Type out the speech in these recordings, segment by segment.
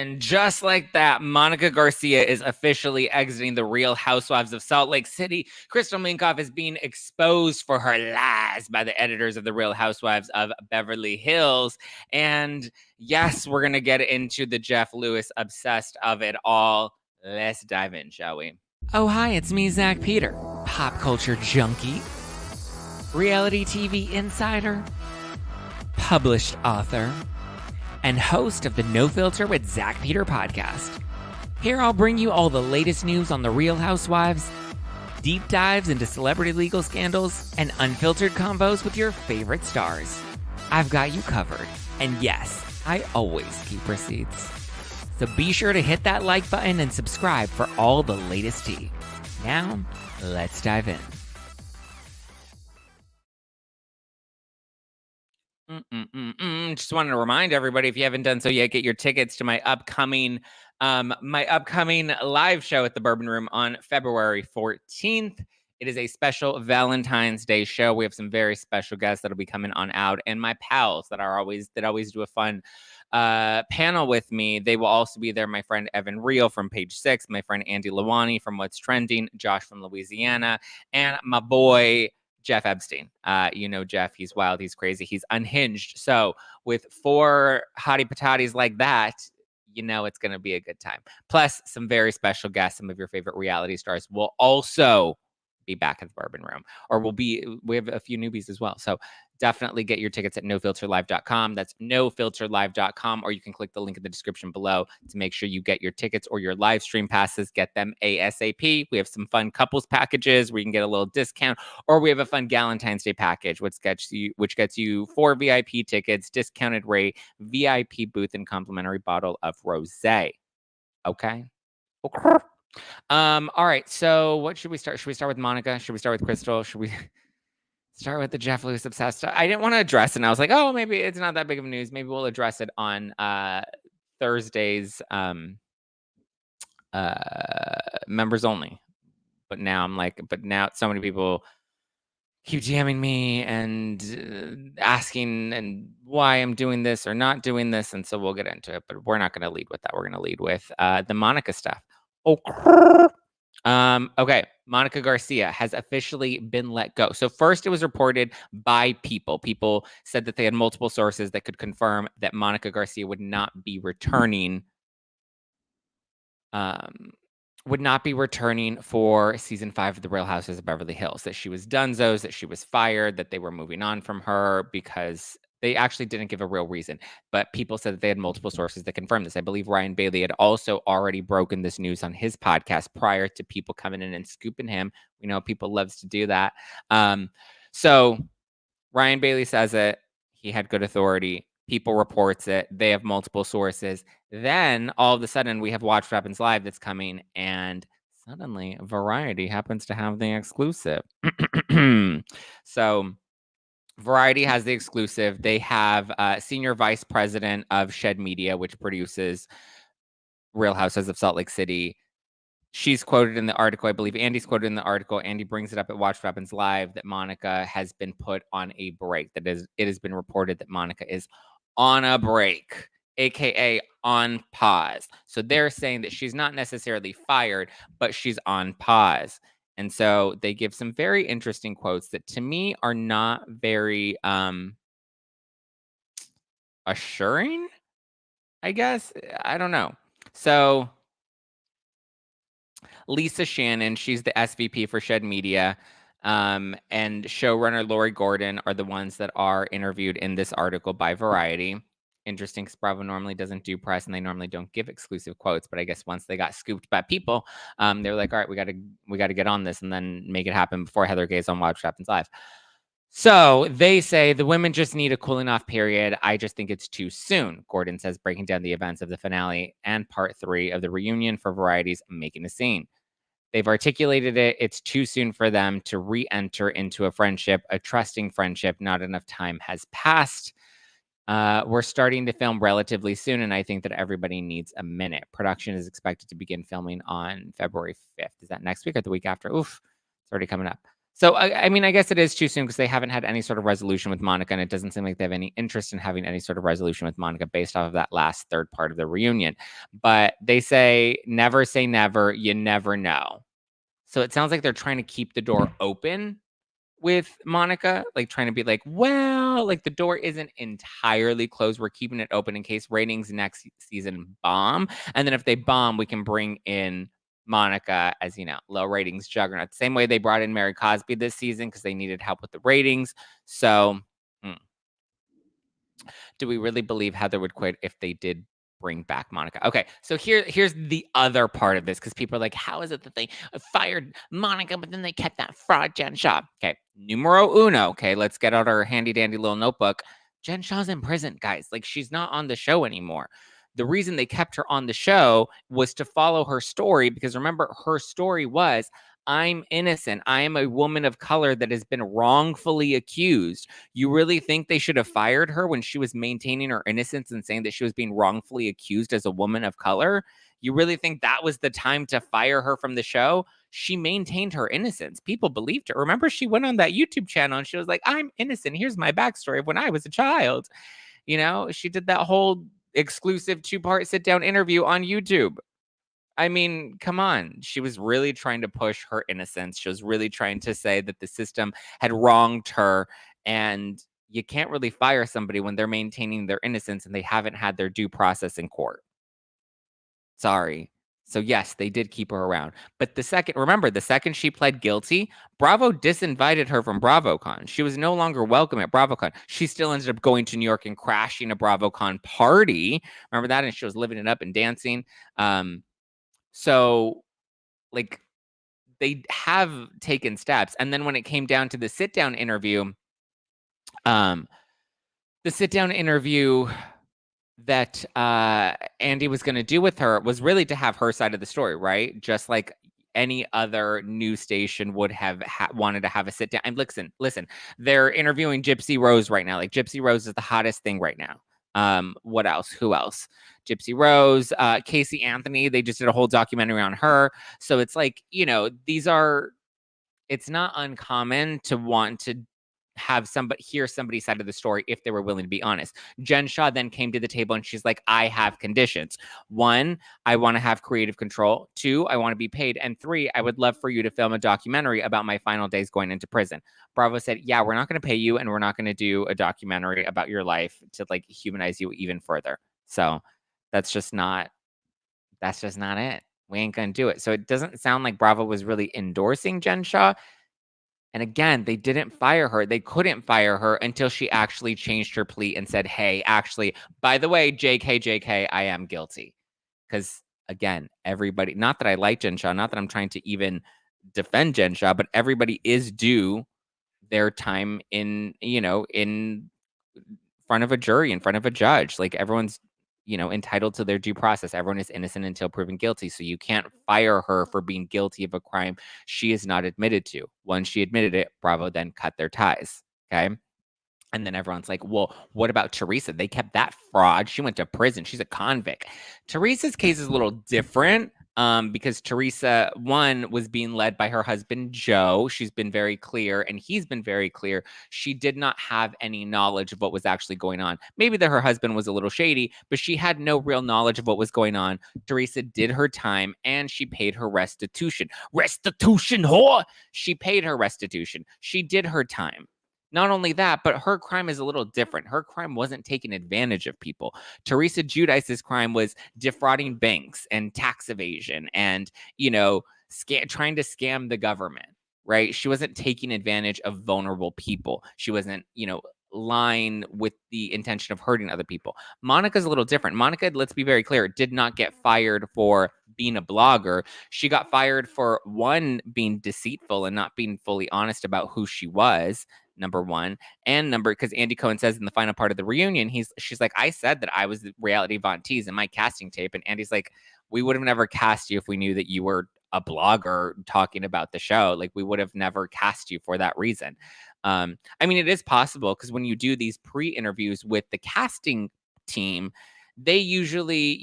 And just like that, Monica Garcia is officially exiting the Real Housewives of Salt Lake City. Crystal Minkoff is being exposed for her lies by the editors of the Real Housewives of Beverly Hills. And yes, we're going to get into the Jeff Lewis obsessed of it all. Let's dive in, shall we? Oh, hi, it's me, Zack Peter, pop culture junkie, reality TV insider, published author, and host of the No Filter with Zack Peter podcast. Here I'll bring you all the latest news on the Real Housewives, deep dives into celebrity legal scandals, and unfiltered combos with your favorite stars. I've got you covered. And yes, I always keep receipts. So be sure to hit that like button and subscribe for all the latest tea. Now, let's dive in. Just wanted to remind everybody, if you haven't done so yet, get your tickets to my upcoming live show at the Bourbon Room on February 14th. It is a special Valentine's Day show. We have some very special guests that'll be coming on out, and my pals that always do a fun panel with me. They will also be there. My friend Evan Reel from Page Six, my friend Andy Lawani from What's Trending, Josh from Louisiana, and my boy Jeff Epstein. You know Jeff, he's wild, he's crazy, he's unhinged. So with 4 hottie patatis like that, you know it's going to be a good time. Plus some very special guests, some of your favorite reality stars will also be back at the Bourbon Room, or we have a few newbies as well. So definitely get your tickets at nofilterlive.com. That's nofilterlive.com, or you can click the link in the description below to make sure you get your tickets or your live stream passes. Get them ASAP. We have some fun couples packages where you can get a little discount, or we have a fun Valentine's Day package, which gets you 4 VIP tickets, discounted rate, VIP booth, and complimentary bottle of rosé. Okay. All right. So what should we start? Should we start with Monica? Should we start with Crystal? Should we start with the Jeff Lewis obsessed? I didn't want to address it. And I was like, oh, maybe it's not that big of news. Maybe we'll address it on Thursday's members only. But now so many people keep DMing me and asking and why I'm doing this or not doing this. And so we'll get into it, but we're not going to lead with that. We're going to lead with the Monica stuff. Okay. Monica Garcia has officially been let go. So first it was reported by people. People said that they had multiple sources that could confirm that Monica Garcia would not be returning for season 5 of The Real Housewives of Beverly Hills, that she was donezo's, that she was fired, that they were moving on from her, because they actually didn't give a real reason. But people said that they had multiple sources that confirmed this. I believe Ryan Bailey had also already broken this news on his podcast prior to people coming in and scooping him. We know people loves to do that. So Ryan Bailey says it. He had good authority. People reports it. They have multiple sources. Then all of a sudden we have Watch What Happens Live that's coming, and suddenly Variety happens to have the exclusive. So Variety has the exclusive. They have senior vice president of Shed Media, which produces Real Housewives of Salt Lake City. She's quoted in the article. I believe Andy's quoted in the article. Andy brings it up at Watch What Happens Live that Monica has been put on a break. It has been reported that Monica is on a break, aka on pause. So they're saying that she's not necessarily fired, but she's on pause. And so they give some very interesting quotes that to me are not very assuring, I guess. I don't know. So Lisa Shannon, she's the SVP for Shed Media, and showrunner Lori Gordon are the ones that are interviewed in this article by Variety. Interesting, because Bravo normally doesn't do press, and they normally don't give exclusive quotes. But I guess once they got scooped by people, they were like, "All right, we got to get on this and then make it happen before Heather Gay's on Watch What Happens Live." So they say the women just need a cooling off period. I just think it's too soon, Gordon says, breaking down the events of the finale and part 3 of the reunion for Variety's Making a Scene. They've articulated it. It's too soon for them to re-enter into a friendship, a trusting friendship. Not enough time has passed. We're starting to film relatively soon, and I think that everybody needs a minute. Production is expected to begin filming on February 5th. Is that next week or the week after? Oof, it's already coming up. So, I mean, I guess it is too soon because they haven't had any sort of resolution with Monica, and it doesn't seem like they have any interest in having any sort of resolution with Monica based off of that last third part of the reunion. But they say never, you never know. So it sounds like they're trying to keep the door open with Monica, like trying to be like, well, like the door isn't entirely closed. We're keeping it open in case ratings next season bomb. And then if they bomb, we can bring in Monica as, low ratings juggernaut. Same way they brought in Mary Cosby this season because they needed help with the ratings. So, do we really believe Heather would quit if they did bring back Monica? Okay, so here's the other part of this because people are like, how is it that they fired Monica, but then they kept that fraud Jen Shah? Okay, numero uno. Okay, let's get out our handy dandy little notebook. Jen Shah's in prison, guys. Like, she's not on the show anymore. The reason they kept her on the show was to follow her story because remember, her story was, I'm innocent. I am a woman of color that has been wrongfully accused. You really think they should have fired her when she was maintaining her innocence and saying that she was being wrongfully accused as a woman of color? You really think that was the time to fire her from the show? She maintained her innocence. People believed her. Remember, she went on that YouTube channel and she was like, I'm innocent. Here's my backstory of when I was a child. She did that whole exclusive 2-part sit-down interview on YouTube. I mean, come on. She was really trying to push her innocence. She was really trying to say that the system had wronged her. And you can't really fire somebody when they're maintaining their innocence and they haven't had their due process in court. Sorry. So yes, they did keep her around. But the second she pled guilty, Bravo disinvited her from BravoCon. She was no longer welcome at BravoCon. She still ended up going to New York and crashing a BravoCon party. Remember that? And she was living it up and dancing. So, like, they have taken steps. And then when it came down to the sit-down interview, that Andy was going to do with her was really to have her side of the story, right? Just like any other news station would have wanted to have a sit-down. And listen, they're interviewing Gypsy Rose right now. Like, Gypsy Rose is the hottest thing right now. What else? Who else? Gypsy Rose, Casey Anthony. They just did a whole documentary on her. So it's like, it's not uncommon to want to hear somebody's side of the story if they were willing to be honest. Jen Shah then came to the table and she's like, I have conditions. 1, I want to have creative control. 2, I want to be paid. And 3, I would love for you to film a documentary about my final days going into prison. Bravo said, yeah, we're not going to pay you and we're not going to do a documentary about your life to like humanize you even further. So that's just not it. We ain't going to do it. So it doesn't sound like Bravo was really endorsing Jen Shah. And again, they didn't fire her. They couldn't fire her until she actually changed her plea and said, hey, actually, by the way, JK, I am guilty. Because again, everybody, not that I like Jen Shah, not that I'm trying to even defend Jen Shah, but everybody is due their time in front of a jury, in front of a judge. Like, everyone's entitled to their due process. Everyone is innocent until proven guilty. So you can't fire her for being guilty of a crime she is not admitted to. Once she admitted it, Bravo then cut their ties. Okay. And then everyone's like, well, what about Teresa? They kept that fraud. She went to prison. She's a convict. Teresa's case is a little different. Because Teresa, 1, was being led by her husband, Joe. She's been very clear, and he's been very clear. She did not have any knowledge of what was actually going on. Maybe that her husband was a little shady, but she had no real knowledge of what was going on. Teresa did her time, and she paid her restitution. Restitution, whore! She paid her restitution. She did her time. Not only that, but her crime is a little different. Her crime wasn't taking advantage of people. Teresa Giudice's crime was defrauding banks and tax evasion and, trying to scam the government, right? She wasn't taking advantage of vulnerable people. She wasn't, lying with the intention of hurting other people. Monica's a little different. Monica, let's be very clear, did not get fired for being a blogger. She got fired for, 1, being deceitful and not being fully honest about who she was. Number 1, and because Andy Cohen says in the final part of the reunion, she's like, I said that I was the reality Von Tease in my casting tape, and Andy's like, we would have never cast you if we knew that you were a blogger talking about the show. Like, we would have never cast you for that reason. I mean, it is possible because when you do these pre-interviews with the casting team, they usually,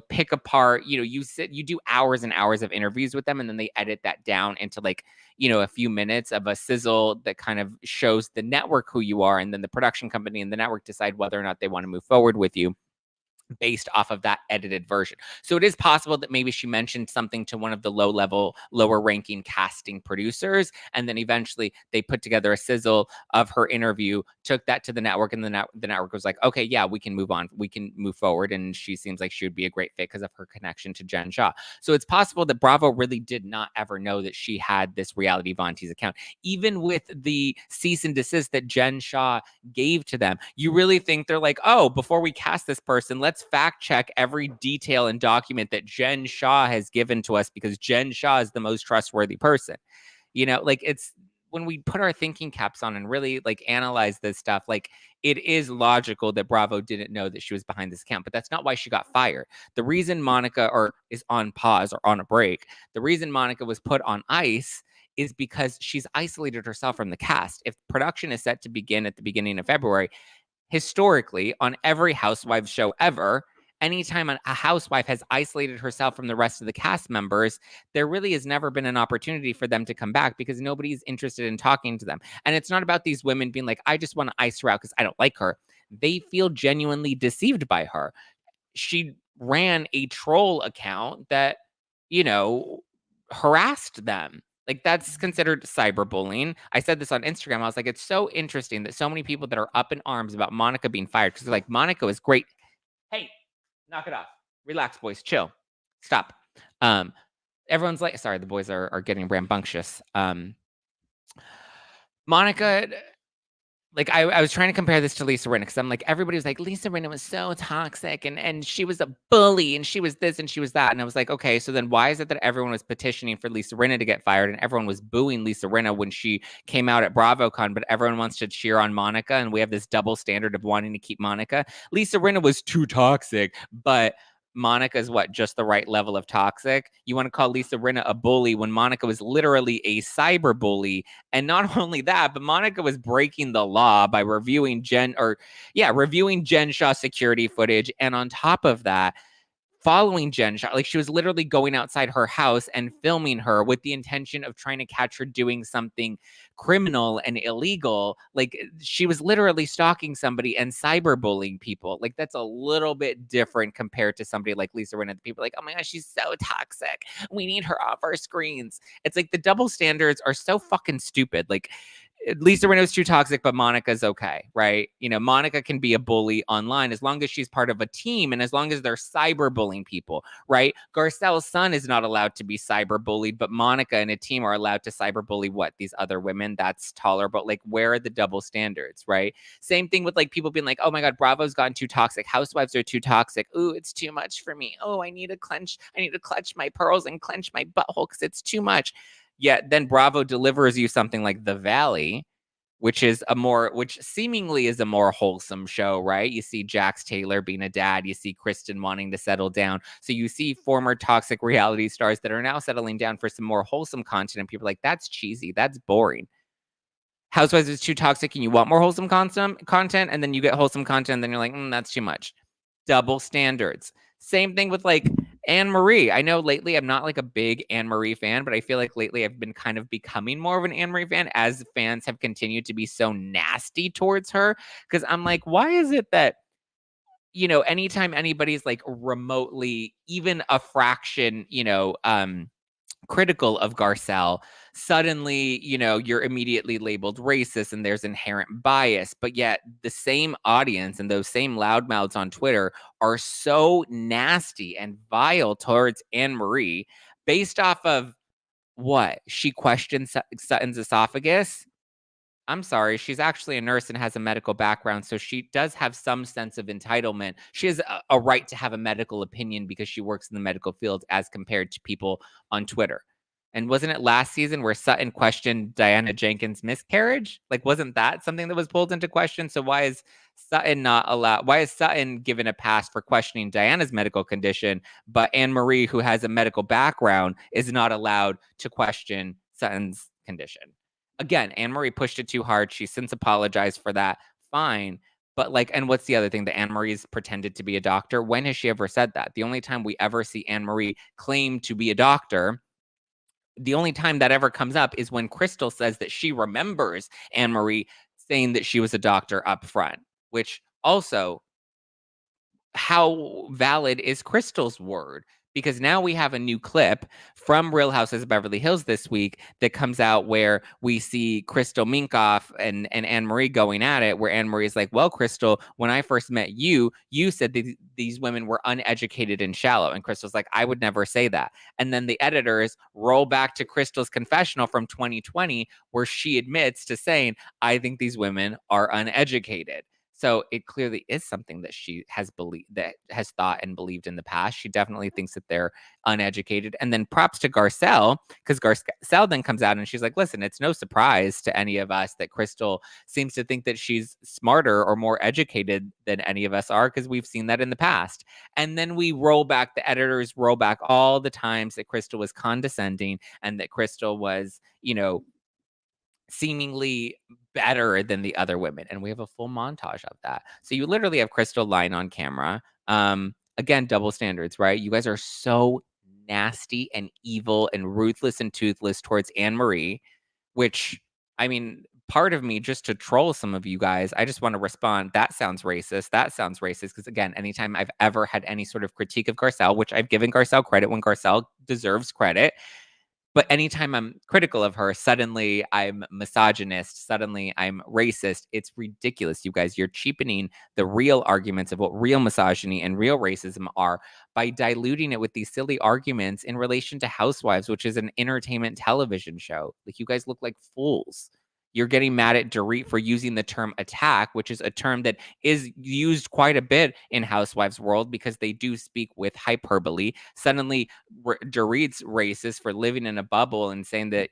pick apart, you do hours and hours of interviews with them, and then they edit that down into like, a few minutes of a sizzle that kind of shows the network who you are. And then the production company and the network decide whether or not they want to move forward with you based off of that edited version. So it is possible that maybe she mentioned something to one of the lower ranking casting producers, and then eventually they put together a sizzle of her interview, took that to the network, and the network was like, okay, yeah, we can move on, we can move forward, and she seems like she would be a great fit because of her connection to Jen Shah. So it's possible that Bravo really did not ever know that she had this Reality Von Tease account, even with the cease and desist that Jen Shah gave to them. You really think they're like, oh, before we cast this person, let's fact check every detail and document that Jen Shah has given to us, because Jen Shah is the most trustworthy person. Like, it's when we put our thinking caps on and really like analyze this stuff, like, it is logical that Bravo didn't know that she was behind this account, but that's not why she got fired. The reason Monica is on pause or on a break, the reason Monica was put on ice is because she's isolated herself from the cast. If production is set to begin at the beginning of February, historically, on every Housewives show ever, anytime a housewife has isolated herself from the rest of the cast members, there really has never been an opportunity for them to come back because nobody's interested in talking to them. And it's not about these women being like, I just want to ice her out because I don't like her. They feel genuinely deceived by her. She ran a troll account that, harassed them. Like, that's considered cyberbullying. I said this on Instagram. I was like, it's so interesting that so many people that are up in arms about Monica being fired, because they're like, Monica is great. Hey, knock it off. Relax, boys. Chill. Stop. Everyone's like, sorry, the boys are getting rambunctious. Monica, like, I was trying to compare this to Lisa Rinna, because I'm like, everybody was like, Lisa Rinna was so toxic, and she was a bully, and she was this and she was that. And I was like, okay, so then why is it that everyone was petitioning for Lisa Rinna to get fired, and everyone was booing Lisa Rinna when she came out at BravoCon, but everyone wants to cheer on Monica, and we have this double standard of wanting to keep Monica? Lisa Rinna was too toxic, but Monica's just the right level of toxic. You want to call Lisa Rinna a bully when Monica was literally a cyber bully. And not only that, but Monica was breaking the law by reviewing Jen Shah security footage. And on top of that, following Jen Shah, like, she was literally going outside her house and filming her with the intention of trying to catch her doing something criminal and illegal. Like, she was literally stalking somebody and cyberbullying people. Like, that's a little bit different compared to somebody like Lisa Rinna. People are like, oh my gosh, she's so toxic, we need her off our screens. It's like the double standards are so fucking stupid. Like, Lisa Rinna is too toxic, but Monica's okay, right? Monica can be a bully online as long as she's part of a team and as long as they're cyberbullying people, right? Garcelle's son is not allowed to be cyberbullied, but Monica and a team are allowed to cyberbully these other women. That's tolerable. Like, where are the double standards, right? Same thing with like people being like, oh my God, Bravo's gotten too toxic. Housewives are too toxic. Ooh, it's too much for me. Oh, I need to clutch my pearls and clench my butthole because it's too much. Yet then Bravo delivers you something like The Valley, which seemingly is a more wholesome show, right? You see Jax Taylor being a dad. You see Kristen wanting to settle down. So you see former toxic reality stars that are now settling down for some more wholesome content. And people are like, that's cheesy. That's boring. Housewives is too toxic and you want more wholesome content. And then you get wholesome content. And then you're like, that's too much. Double standards. Same thing with like Anne Marie. I know lately I'm not like a big Anne Marie fan, but I feel like lately I've been kind of becoming more of an Anne Marie fan as fans have continued to be so nasty towards her. Because I'm like, why is it that, anytime anybody's like remotely, even a fraction, critical of Garcelle, suddenly, you're immediately labeled racist and there's inherent bias. But yet the same audience and those same loudmouths on Twitter are so nasty and vile towards Anne Marie based off of what? She questioned Sutton's esophagus. I'm sorry, she's actually a nurse and has a medical background, so she does have some sense of entitlement. She has a right to have a medical opinion because she works in the medical field as compared to people on Twitter. And wasn't it last season where Sutton questioned Diana Jenkins' miscarriage? Like, wasn't that something that was pulled into question? So why is Sutton not allowed? Why is Sutton given a pass for questioning Diana's medical condition, but Anne Marie, who has a medical background, is not allowed to question Sutton's condition? Again, Anne Marie pushed it too hard. She's since apologized for that. Fine. But like, and what's the other thing? That Anne Marie's pretended to be a doctor. When has she ever said that? The only time we ever see Anne Marie claim to be a doctor, the only time that ever comes up is when Crystal says that she remembers Anne Marie saying that she was a doctor up front, which also, how valid is Crystal's word? Because now we have a new clip from Real Houses of Beverly Hills this week that comes out where we see Crystal Minkoff and Anne Marie going at it, where Anne Marie is like, well, Crystal, when I first met you, you said that these women were uneducated and shallow. And Crystal's like, I would never say that. And then the editors roll back to Crystal's confessional from 2020, where she admits to saying, I think these women are uneducated. So it clearly is something that she has thought and believed in the past. She definitely thinks that they're uneducated. And then props to Garcelle, because Garcelle then comes out and she's like, listen, it's no surprise to any of us that Crystal seems to think that she's smarter or more educated than any of us are, because we've seen that in the past. And then we roll back, the editors roll back all the times that Crystal was condescending and that Crystal was, seemingly better than the other women, and we have a full montage of that. So you literally have Crystal lying on camera. Again, double standards, right? You guys are so nasty and evil and ruthless and toothless towards Anne Marie, which, I mean, part of me, just to troll some of you guys, I just want to respond, that sounds racist. That sounds racist. Because again, anytime I've ever had any sort of critique of Garcelle, which I've given Garcelle credit when Garcelle deserves credit, but anytime I'm critical of her, suddenly I'm misogynist, suddenly I'm racist. It's ridiculous, you guys. You're cheapening the real arguments of what real misogyny and real racism are by diluting it with these silly arguments in relation to Housewives, which is an entertainment television show. Like, you guys look like fools. You're getting mad at Dorit for using the term attack, which is a term that is used quite a bit in Housewives world because they do speak with hyperbole. Suddenly, Dorit's racist for living in a bubble and saying that,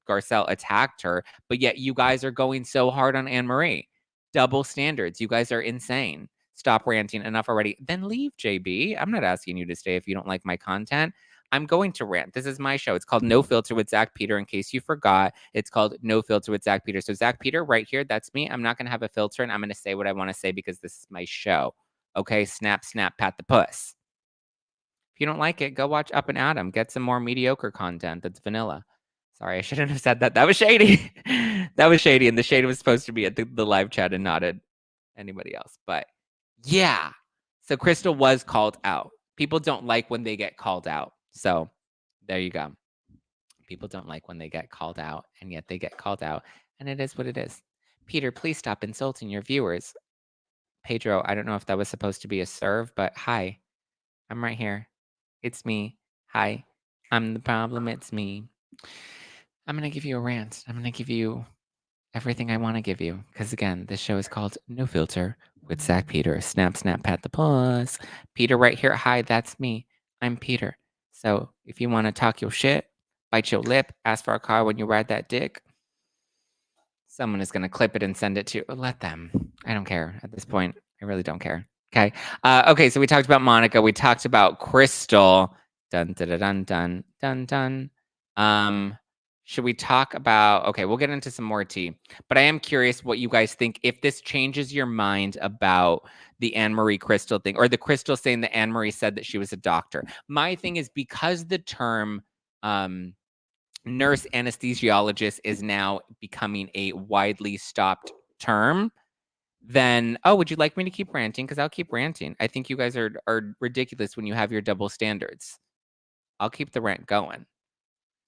Garcelle attacked her, but yet you guys are going so hard on Anne Marie. Double standards. You guys are insane. Stop ranting. Enough already. Then leave, JB. I'm not asking you to stay if you don't like my content. I'm going to rant. This is my show. It's called No Filter with Zack Peter. In case you forgot, it's called No Filter with Zack Peter. So Zack Peter, right here, that's me. I'm not going to have a filter, and I'm going to say what I want to say because this is my show. Okay, snap, snap, pat the puss. If you don't like it, go watch Up and Adam. Get some more mediocre content that's vanilla. Sorry, I shouldn't have said that. That was shady. That was shady, and the shade was supposed to be at the live chat and not at anybody else. But yeah, so Crystal was called out. People don't like when they get called out. So there you go. People don't like when they get called out, and yet they get called out, and it is what it is. Peter, please stop insulting your viewers. Pedro, I don't know if that was supposed to be a serve, but hi, I'm right here. It's me. Hi, I'm the problem. It's me. I'm going to give you a rant. I'm going to give you everything I want to give you. Because again, this show is called No Filter with Zack Peter. Snap, snap, pat the puss. Peter right here. Hi, that's me. I'm Peter. So if you want to talk your shit, bite your lip, ask for a car when you ride that dick, someone is going to clip it and send it to you. Let them. I don't care at this point. I really don't care. Okay. Okay. So we talked about Monica. We talked about Crystal. Dun, dun, dun, dun, dun, dun. Should we talk about, okay, we'll get into some more tea, but I am curious what you guys think, if this changes your mind about the Anne Marie Crystal thing, or the Crystal saying that Anne Marie said that she was a doctor. My thing is, because the term nurse anesthesiologist is now becoming a widely stopped term, then, oh, would you like me to keep ranting? Because I'll keep ranting. I think you guys are ridiculous when you have your double standards. I'll keep the rant going.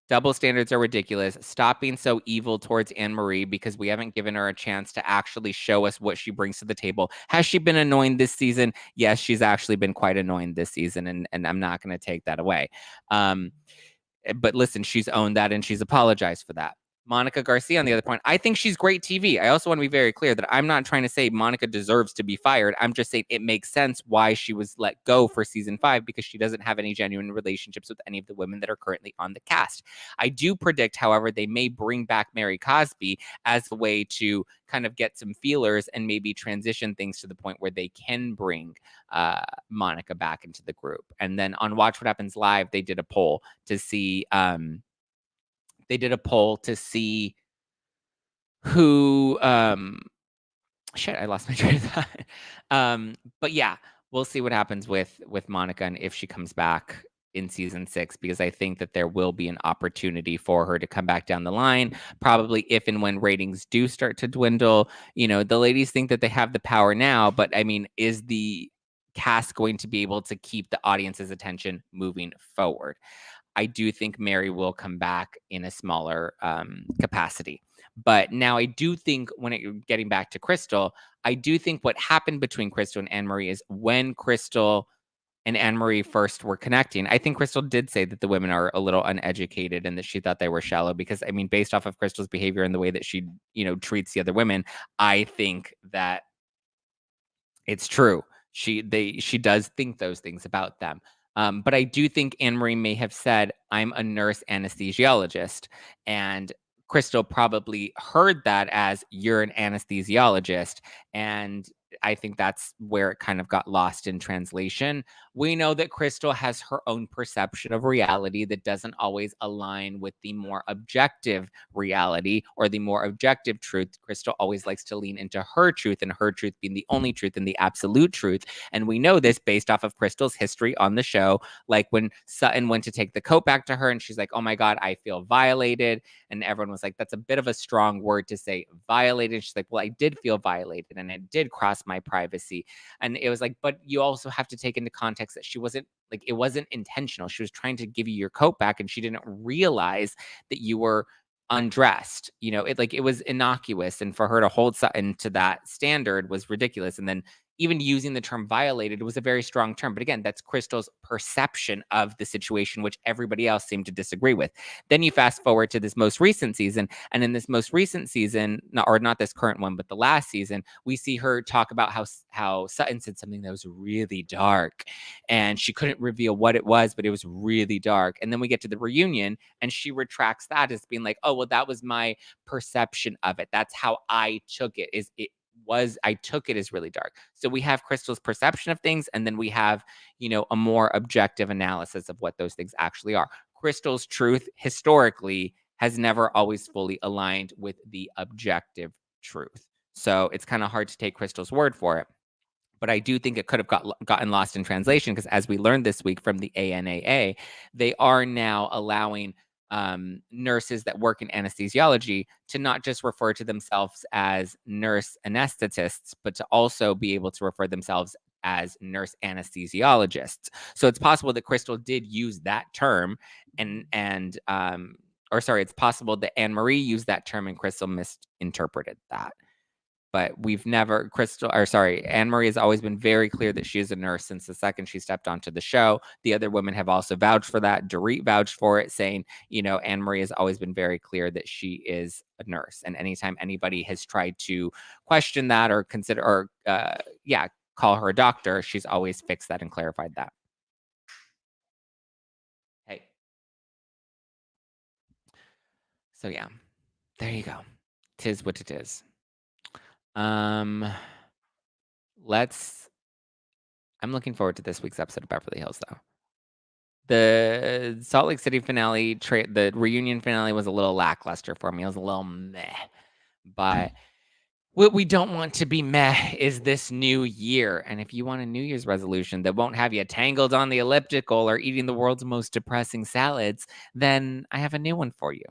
Double standards are ridiculous. Stop being so evil towards Anne Marie, because we haven't given her a chance to actually show us what she brings to the table. Has she been annoying this season? Yes, she's actually been quite annoying this season, and I'm not going to take that away. But listen, she's owned that and she's apologized for that. Monica Garcia, on the other point, I think she's great TV. I also want to be very clear that I'm not trying to say Monica deserves to be fired. I'm just saying it makes sense why she was let go for season 5, because she doesn't have any genuine relationships with any of the women that are currently on the cast. I do predict, however, they may bring back Mary Cosby as a way to kind of get some feelers and maybe transition things to the point where they can bring Monica back into the group. And then on Watch What Happens Live, they did a poll to see who Shit, I lost my train of thought. But yeah, we'll see what happens with Monica and if she comes back in season 6, because I think that there will be an opportunity for her to come back down the line. Probably if and when ratings do start to dwindle. The ladies think that they have the power now, but I mean, is the cast going to be able to keep the audience's attention moving forward? I do think Mary will come back in a smaller capacity. But now I do think getting back to Crystal, I do think what happened between Crystal and Anne-Marie is when Crystal and Anne-Marie first were connecting, I think Crystal did say that the women are a little uneducated and that she thought they were shallow because, I mean, based off of Crystal's behavior and the way that she, treats the other women, I think that it's true. She does think those things about them. But I do think Anne-Marie may have said, "I'm a nurse anesthesiologist," and Crystal probably heard that as, "You're an anesthesiologist," and I think that's where it kind of got lost in translation. We know that Crystal has her own perception of reality that doesn't always align with the more objective reality or the more objective truth. Crystal always likes to lean into her truth, and her truth being the only truth and the absolute truth. And we know this based off of Crystal's history on the show. Like when Sutton went to take the coat back to her and she's like, "Oh my God, I feel violated." And everyone was like, "That's a bit of a strong word to say, violated." She's like, "Well, I did feel violated and it did cross my privacy." And it was like, but you also have to take into context that she wasn't like, it wasn't intentional. She was trying to give you your coat back and she didn't realize that you were undressed. It was innocuous. And for her to hold Sutton to that standard was ridiculous. And then even using the term violated was a very strong term. But again, that's Crystal's perception of the situation, which everybody else seemed to disagree with. Then you fast forward to this most recent season. And in this most recent season, not this current one, but the last season, we see her talk about how Sutton said something that was really dark. And she couldn't reveal what it was, but it was really dark. And then we get to the reunion and she retracts that as being like, "Oh, well, that was my perception of it. That's how I took it. I took it as really dark." So we have Crystal's perception of things, and then we have, a more objective analysis of what those things actually are. Crystal's truth historically has never always fully aligned with the objective truth. So it's kind of hard to take Crystal's word for it. But I do think it could have gotten lost in translation because, as we learned this week from the ANAA, they are now allowing nurses that work in anesthesiology to not just refer to themselves as nurse anesthetists, but to also be able to refer themselves as nurse anesthesiologists. So it's possible that Crystal did use that term, or sorry, it's possible that Anne-Marie used that term and Crystal misinterpreted that. But Anne-Marie has always been very clear that she is a nurse since the second she stepped onto the show. The other women have also vouched for that. Dorit vouched for it, saying, Anne-Marie has always been very clear that she is a nurse. And anytime anybody has tried to question that or consider, or call her a doctor, she's always fixed that and clarified that. Hey. So yeah, there you go. 'Tis what it is. I'm looking forward to this week's episode of Beverly Hills, though. The Salt Lake City finale, the reunion finale was a little lackluster for me. It was a little meh. But what we don't want to be meh is this new year. And if you want a New Year's resolution that won't have you tangled on the elliptical or eating the world's most depressing salads, then I have a new one for you.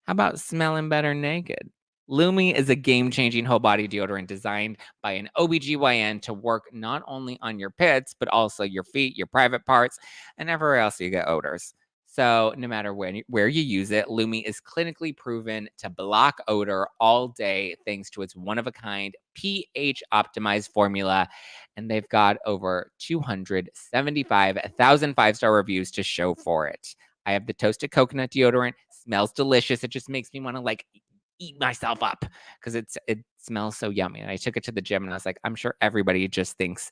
How about smelling better naked? Lumi is a game-changing whole body deodorant designed by an OBGYN to work not only on your pits, but also your feet, your private parts, and everywhere else you get odors. So no matter where you use it, Lumi is clinically proven to block odor all day thanks to its one-of-a-kind pH-optimized formula. And they've got over 275,000 five-star reviews to show for it. I have the toasted coconut deodorant. Smells delicious. It just makes me want to eat myself up because it smells so yummy. And I took it to the gym and I was like, I'm sure everybody just thinks,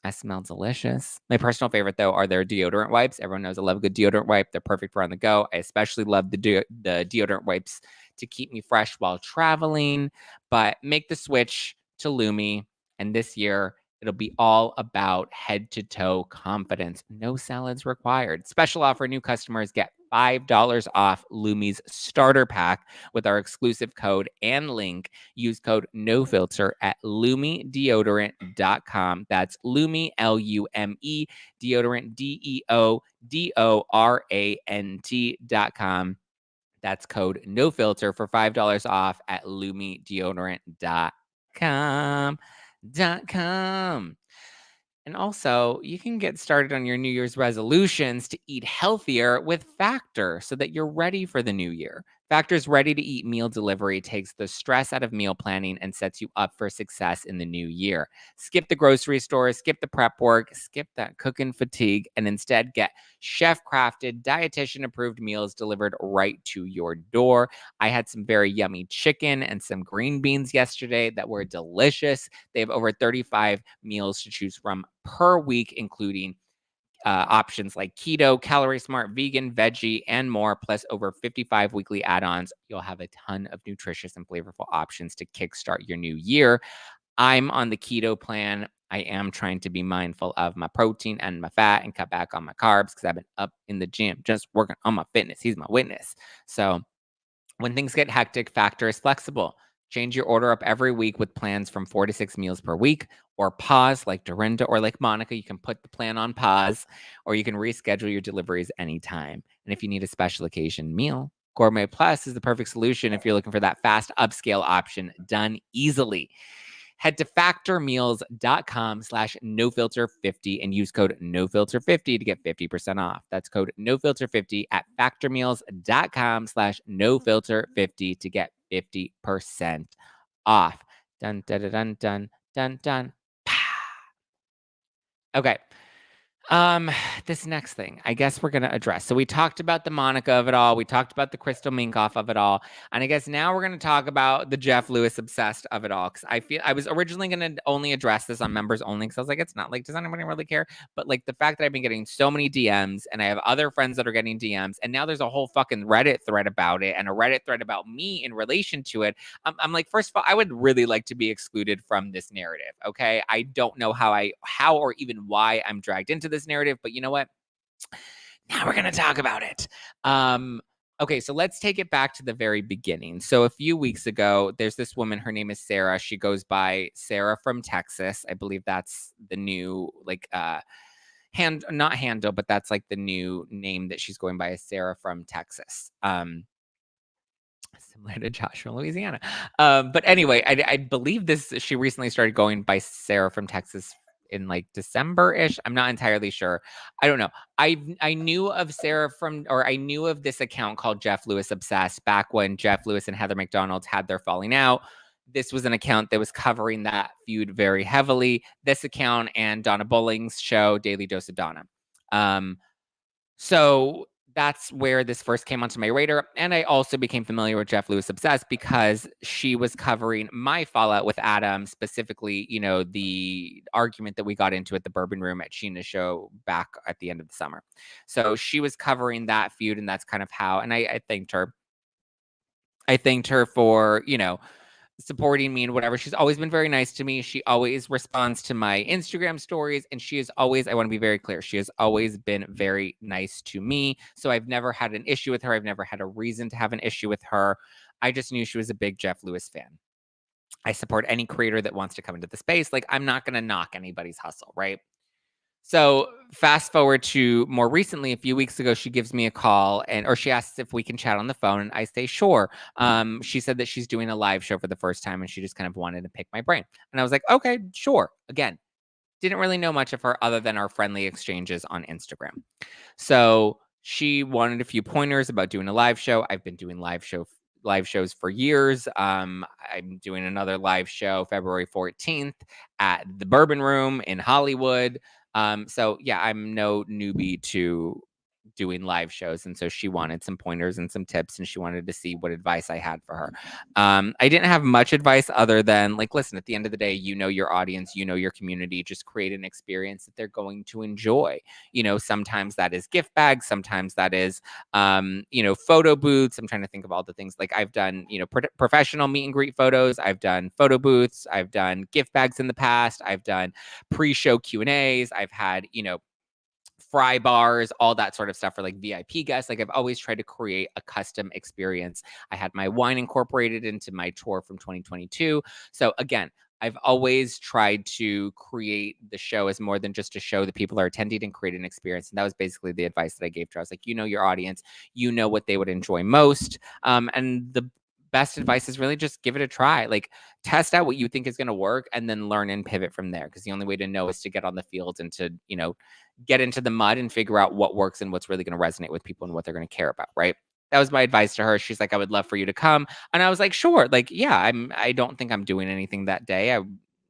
I smell delicious. My personal favorite though are their deodorant wipes. Everyone knows I love a good deodorant wipe. They're perfect for on the go. I especially love the deodorant wipes to keep me fresh while traveling. But make the switch to Lumi, and this year it'll be all about head to toe confidence. No salads required. Special offer: new customers get $5 off Lumi's starter pack with our exclusive code and link. Use code NOFILTER at LumiDeodorant.com. That's Lumi, L-U-M-E, deodorant, DEODORANT.com. That's code NOFILTER for $5 off at LumiDeodorant.com. And also, you can get started on your New Year's resolutions to eat healthier with Factor so that you're ready for the new year. Factor's ready-to-eat meal delivery takes the stress out of meal planning and sets you up for success in the new year. Skip the grocery store, skip the prep work, skip that cooking fatigue, and instead get chef-crafted, dietitian-approved meals delivered right to your door. I had some very yummy chicken and some green beans yesterday that were delicious. They have over 35 meals to choose from per week, including options like keto, calorie smart, vegan, veggie, and more, plus over 55 weekly add-ons. You'll have a ton of nutritious and flavorful options to kickstart your new year. I'm on the keto plan. I am trying to be mindful of my protein and my fat and cut back on my carbs because I've been up in the gym just working on my fitness. He's my witness. So when things get hectic, Factor is flexible. Change your order up every week with plans from 4 to 6 meals per week, or pause like Dorinda or like Monica. You can put the plan on pause, or you can reschedule your deliveries anytime. And if you need a special occasion meal, Gourmet Plus is the perfect solution if you're looking for that fast upscale option done easily. Head to factormeals.com/nofilter50 and use code nofilter50 to get 50% off. That's code nofilter50 at factormeals.com/nofilter50 to get 50% off. Dun, dun, dun, dun, dun, dun, dun. Okay. This next thing, I guess we're gonna address. So we talked about the Monica of it all. We talked about the Crystal Minkoff of it all, and I guess now we're gonna talk about the Jeff Lewis obsessed of it all. Because I feel I was originally gonna only address this on members only, because I was like, it's not like, does anybody really care? But like the fact that I've been getting so many DMs, and I have other friends that are getting DMs, and now there's a whole fucking Reddit thread about it, and a Reddit thread about me in relation to it. I'm like, first of all, I would really like to be excluded from this narrative. Okay, I don't know how or even why I'm dragged into this narrative, but you know what? Now we're going to talk about it. Okay, so let's take it back to the very beginning. So a few weeks ago, there's this woman, her name is Sarah. She goes by Sarah from Texas. I believe that's the new, like, not handle, but that's like the new name that she's going by, is Sarah from Texas. Similar to Josh from Louisiana. But anyway, I believe she recently started going by Sarah from Texas in like December-ish. I'm not entirely sure. I don't know. I knew of I knew of this account called Jeff Lewis Obsessed back when Jeff Lewis and Heather McDonald had their falling out. This was an account that was covering that feud very heavily. This account and Donna Bowling's show, Daily Dose of Donna. So that's where this first came onto my radar. And I also became familiar with Jeff Lewis Obsessed because she was covering my fallout with Adam, specifically, you know, the argument that we got into at the Bourbon Room at Sheena's show back at the end of the summer. So she was covering that feud, and that's kind of how, and I thanked her. I thanked her for, you know, supporting me and whatever. She's always been very nice to me. She always responds to my Instagram stories, and she is always, I want to be very clear, she has always been very nice to me. So I've never had an issue with her. I've never had a reason to have an issue with her. I just knew she was a big Jeff Lewis fan. I support any creator that wants to come into the space. Like, I'm not going to knock anybody's hustle, right? So fast forward to more recently, a few weeks ago, she gives me a call or she asks if we can chat on the phone. And I say, sure. She said that she's doing a live show for the first time and she just kind of wanted to pick my brain. And I was like, okay, sure. Again, didn't really know much of her other than our friendly exchanges on Instagram. So she wanted a few pointers about doing a live show. I've been doing live shows for years. I'm doing another live show February 14th at the Bourbon Room in Hollywood. So yeah, I'm no newbie to doing live shows. And so she wanted some pointers and some tips, and she wanted to see what advice I had for her. I didn't have much advice other than, like, listen, at the end of the day, you know your audience, you know your community, just create an experience that they're going to enjoy. You know, sometimes that is gift bags, sometimes that is, you know, photo booths. I'm trying to think of all the things. Like, I've done, you know, professional meet and greet photos. I've done photo booths. I've done gift bags in the past. I've done pre-show Q&As. I've had, you know, fry bars, all that sort of stuff for like VIP guests. Like I've always tried to create a custom experience. I had my wine incorporated into my tour from 2022. So again, I've always tried to create the show as more than just a show that people are attending and create an experience. And that was basically the advice that I gave to her. I was like, you know, your audience, you know what they would enjoy most. And the best advice is really just give it a try. Like test out what you think is going to work and then learn and pivot from there. Because the only way to know is to get on the field and to, you know, get into the mud and figure out what works and what's really going to resonate with people and what they're going to care about. Right. That was my advice to her. She's like, I would love for you to come. And I was like, sure. Like, yeah, I don't think I'm doing anything that day. I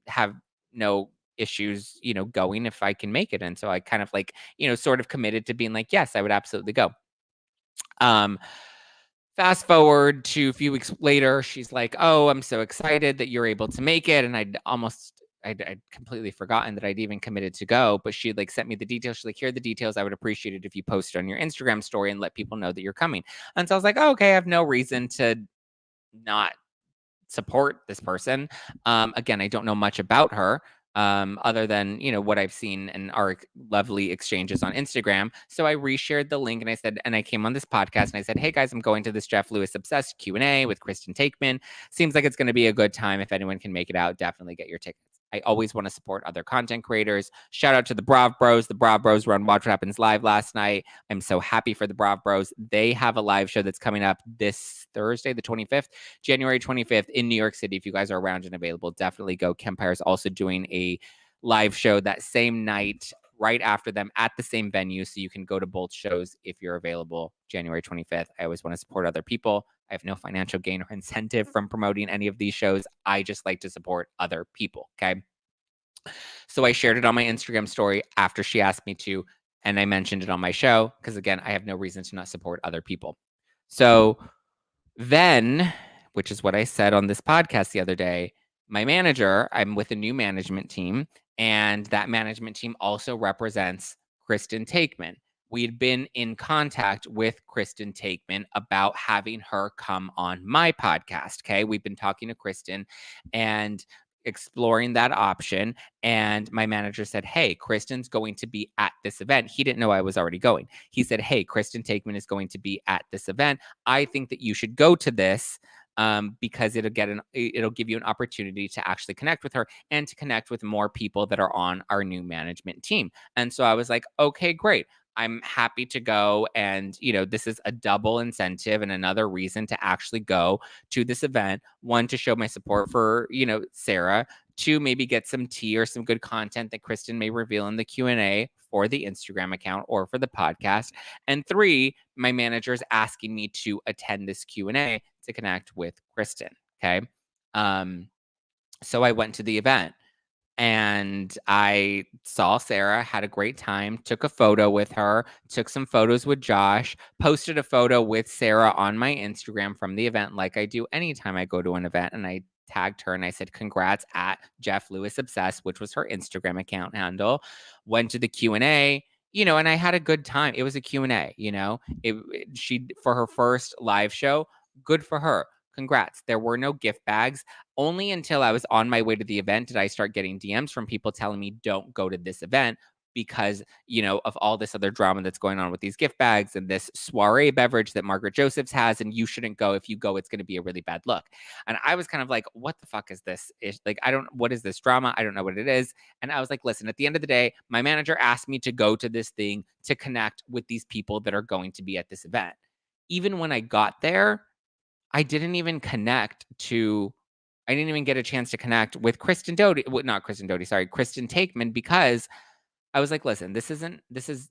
have no issues, you know, going if I can make it. And so I kind of like, you know, sort of committed to being like, yes, I would absolutely go. Fast forward to a few weeks later, she's like, oh, I'm so excited that you're able to make it. And I'd completely forgotten that I'd even committed to go, but she like sent me the details. She's like, here are the details. I would appreciate it if you post on your Instagram story and let people know that you're coming. And so I was like, oh, okay, I have no reason to not support this person. Again, I don't know much about her other than, you know, what I've seen and our lovely exchanges on Instagram. So I reshared the link and I said, and I came on this podcast and I said, hey guys, I'm going to this Jeff Lewis Obsessed Q&A with Kristen Takeman. Seems like it's going to be a good time. If anyone can make it out, definitely get your tickets. I always want to support other content creators. Shout out to the Brav Bros. The Brav Bros were on Watch What Happens Live last night. I'm so happy for the Brav Bros. They have a live show that's coming up this Thursday, the 25th, January 25th in New York City. If you guys are around and available, definitely go. Kempire is also doing a live show that same night right after them at the same venue. So you can go to both shows if you're available January 25th. I always want to support other people. I have no financial gain or incentive from promoting any of these shows. I just like to support other people. Okay. So I shared it on my Instagram story after she asked me to, and I mentioned it on my show because, again, I have no reason to not support other people. So then, which is what I said on this podcast the other day, my manager, I'm with a new management team, and that management team also represents Kristen Takeman. We had been in contact with Kristen Takeman about having her come on my podcast. Okay. We've been talking to Kristen and exploring that option. And my manager said, hey, Kristen's going to be at this event. He didn't know I was already going. He said, hey, Kristen Takeman is going to be at this event. I think that you should go to this because it'll give you an opportunity to actually connect with her and to connect with more people that are on our new management team. And so I was like, okay, great. I'm happy to go. And, you know, this is a double incentive and another reason to actually go to this event. One, to show my support for, you know, Sarah. Two, maybe get some tea or some good content that Kristen may reveal in the Q&A for the Instagram account or for the podcast. And three, my manager is asking me to attend this Q&A to connect with Kristen. Okay. So I went to the event. And I saw Sarah, had a great time, took a photo with her, took some photos with Josh, posted a photo with Sarah on my Instagram from the event, like I do anytime I go to an event. And I tagged her and I said, congrats at Jeff Lewis Obsessed, which was her Instagram account handle. Went to the Q&A, you know, and I had a good time. It was a Q&A, you know, she, for her first live show, good for her. Congrats. There were no gift bags. Only until I was on my way to the event did I start getting DMs from people telling me don't go to this event because, you know, of all this other drama that's going on with these gift bags and this soiree beverage that Margaret Josephs has, and you shouldn't go. If you go, it's going to be a really bad look. And I was kind of like, what the fuck is this? Like, what is this drama? I don't know what it is. And I was like, listen, at the end of the day, my manager asked me to go to this thing to connect with these people that are going to be at this event. Even when I got there, I didn't even get a chance to connect with Kristen Takeman, because I was like, listen, this is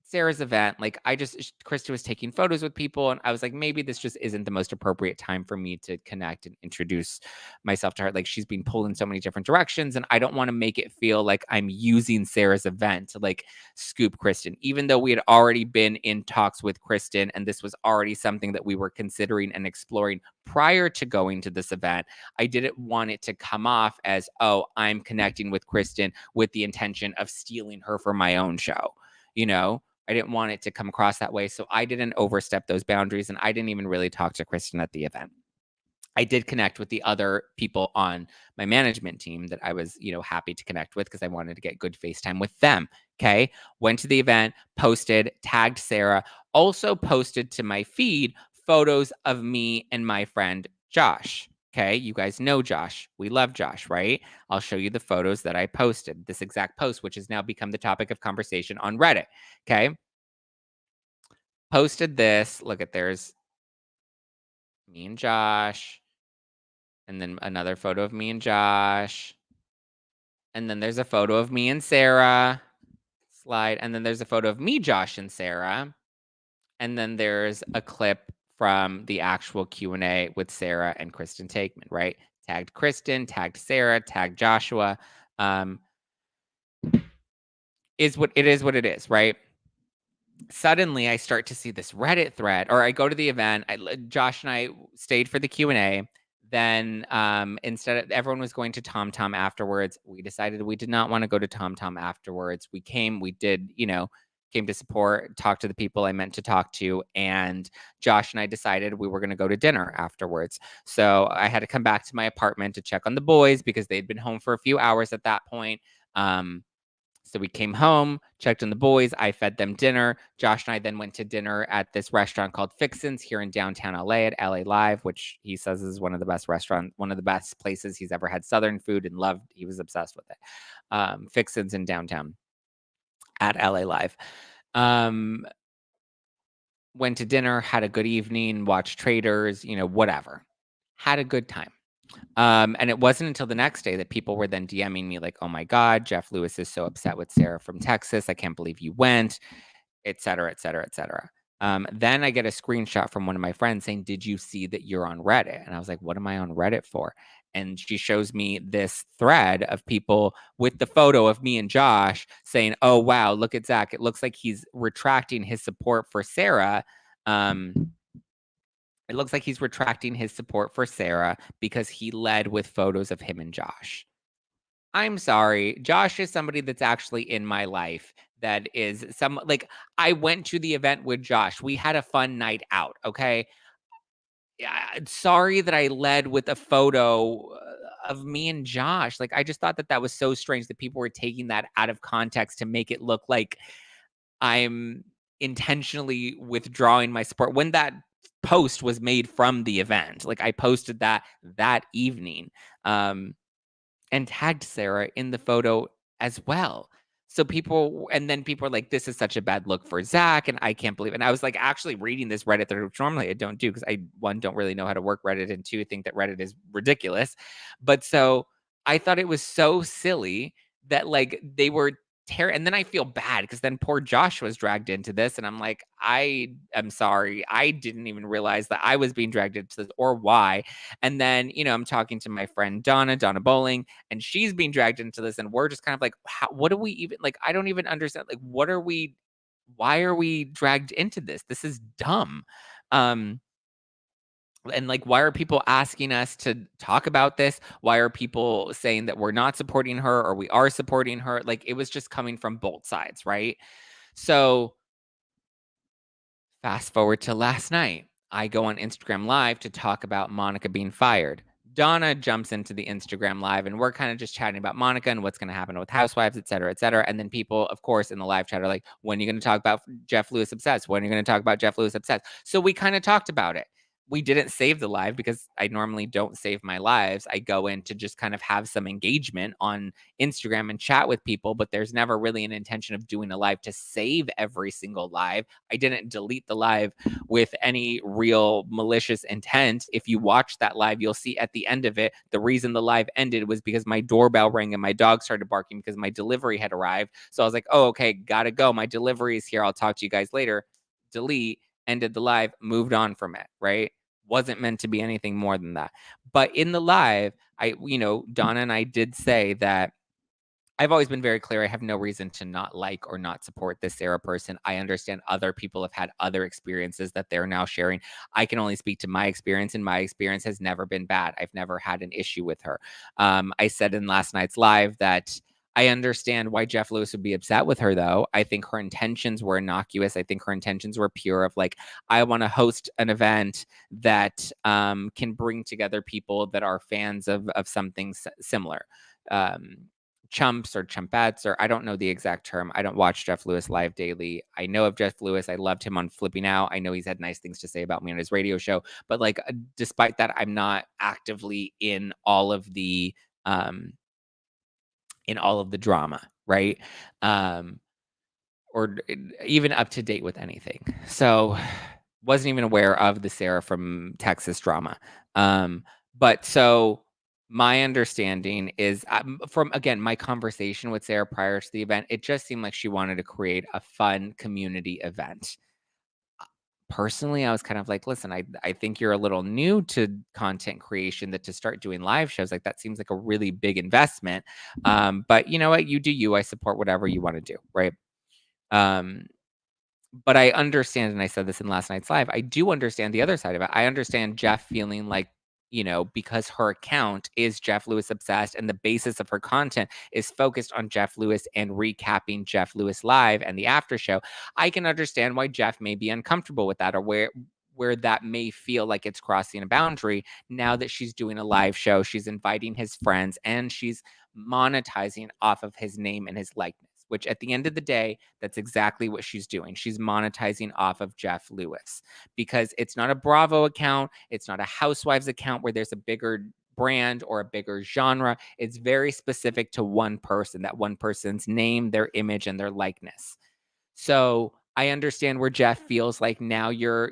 Sarah's event. Like, Krista was taking photos with people, and I was like, maybe this just isn't the most appropriate time for me to connect and introduce myself to her. Like, she's being pulled in so many different directions, and I don't want to make it feel like I'm using Sarah's event to like scoop Kristen, even though we had already been in talks with Kristen, and this was already something that we were considering and exploring prior to going to this event. I didn't want it to come off as, oh, I'm connecting with Kristen with the intention of stealing her for my own show. You know, I didn't want it to come across that way. So I didn't overstep those boundaries, and I didn't even really talk to Kristen at the event. I did connect with the other people on my management team that I was, happy to connect with because I wanted to get good FaceTime with them. Okay. Went to the event, posted, tagged Sarah, also posted to my feed photos of me and my friend Josh. Okay. You guys know Josh. We love Josh, right? I'll show you the photos that I posted, this exact post, which has now become the topic of conversation on Reddit. Okay. Posted this. Look at there's me and Josh. And then another photo of me and Josh. And then there's a photo of me and Sarah. Slide. And then there's a photo of me, Josh, and Sarah. And then there's a clip from the actual Q&A with Sarah and Kristen Takeman, right? Tagged Kristen, tagged Sarah, tagged Joshua. Is what it is, right? Suddenly I start to see this Reddit thread, or I go to the event. Josh and I stayed for the Q&A. Then instead of everyone was going to Tom Tom afterwards, we decided we did not want to go to Tom Tom afterwards. We came to support, talk to the people I meant to talk to, and Josh and I decided we were going to go to dinner afterwards. So I had to come back to my apartment to check on the boys because they'd been home for a few hours at that point. So we came home, checked on the boys. I fed them dinner. Josh and I then went to dinner at this restaurant called Fixin's here in downtown LA at LA Live, which he says is one of the best restaurants, one of the best places he's ever had Southern food and loved. He was obsessed with it. Fixin's in downtown at LA Live. Went to dinner, had a good evening, watched Traders, whatever. Had a good time. And it wasn't until the next day that people were then DMing me like, oh my God, Jeff Lewis is so upset with Sarah from Texas. I can't believe you went, et cetera, et cetera, et cetera. Then I get a screenshot from one of my friends saying, did you see that you're on Reddit? And I was like, what am I on Reddit for? And she shows me this thread of people with the photo of me and Josh saying, oh, wow, look at Zack. It looks like he's retracting his support for Sarah. It looks like he's retracting his support for Sarah because he led with photos of him and Josh. I'm sorry. Josh is somebody that's actually in my life that is I went to the event with Josh. We had a fun night out. Okay. Sorry that I led with a photo of me and Josh. Like, I just thought that was so strange that people were taking that out of context to make it look like I'm intentionally withdrawing my support when that post was made from the event. Like, I posted that evening and tagged Sarah in the photo as well. So people are like, this is such a bad look for Zack, and I can't believe it. And I was like actually reading this Reddit thread, which normally I don't do because I, one, don't really know how to work Reddit, and two, think that Reddit is ridiculous. But so I thought it was so silly that like they were and then I feel bad because then poor Josh was dragged into this, and I'm like, I am sorry, I didn't even realize that I was being dragged into this or why. And then I'm talking to my friend Donna Bowling, and she's being dragged into this, and we're just kind of like, what do we even like? I don't even understand. Like, why are we dragged into this? This is dumb. And like, why are people asking us to talk about this? Why are people saying that we're not supporting her or we are supporting her? Like, it was just coming from both sides, right? So fast forward to last night. I go on Instagram Live to talk about Monica being fired. Donna jumps into the Instagram Live, and we're kind of just chatting about Monica and what's going to happen with Housewives, et cetera, et cetera. And then people, of course, in the live chat are like, when are you going to talk about Jeff Lewis Obsessed? When are you going to talk about Jeff Lewis Obsessed? So we kind of talked about it. We didn't save the live because I normally don't save my lives. I go in to just kind of have some engagement on Instagram and chat with people, but there's never really an intention of doing a live to save every single live. I didn't delete the live with any real malicious intent. If you watch that live, you'll see at the end of it, the reason the live ended was because my doorbell rang and my dog started barking because my delivery had arrived. So I was like, oh, okay, gotta go. My delivery is here. I'll talk to you guys later. Delete, ended the live, moved on from it, right? Wasn't meant to be anything more than that. But in the live, Donna and I did say that I've always been very clear. I have no reason to not like or not support this Sarah person. I understand other people have had other experiences that they're now sharing. I can only speak to my experience, and my experience has never been bad. I've never had an issue with her. I said in last night's live that I understand why Jeff Lewis would be upset with her, though. I think her intentions were innocuous. I think her intentions were pure of like, I want to host an event that can bring together people that are fans of something similar. Um, Chumps or chumpettes, or I don't know the exact term. I don't watch Jeff Lewis live daily. I know of Jeff Lewis. I loved him on Flipping Out. I know he's had nice things to say about me on his radio show. But like, despite that, I'm not actively um, in all of the drama, right? Um, or even up to date with anything. So wasn't even aware of the Sarah from Texas drama. But so my understanding is from, again, my conversation with Sarah prior to the event, it just seemed like she wanted to create a fun community event. Personally, I was kind of like, listen, I think you're a little new to content creation, that to start doing live shows, like that seems like a really big investment. But you know what? You do you. I support whatever you want to do, right? Um, but I understand, and I said this in last night's live, I do understand the other side of it. I understand Jeff feeling like, because her account is Jeff Lewis obsessed and the basis of her content is focused on Jeff Lewis and recapping Jeff Lewis live and the after show. I can understand why Jeff may be uncomfortable with that, or where that may feel like it's crossing a boundary. Now that she's doing a live show, she's inviting his friends and she's monetizing off of his name and his likeness, which at the end of the day, that's exactly what she's doing. She's monetizing off of Jeff Lewis, because it's not a Bravo account. It's not a Housewives account where there's a bigger brand or a bigger genre. It's very specific to one person, that one person's name, their image, and their likeness. So I understand where Jeff feels like, now you're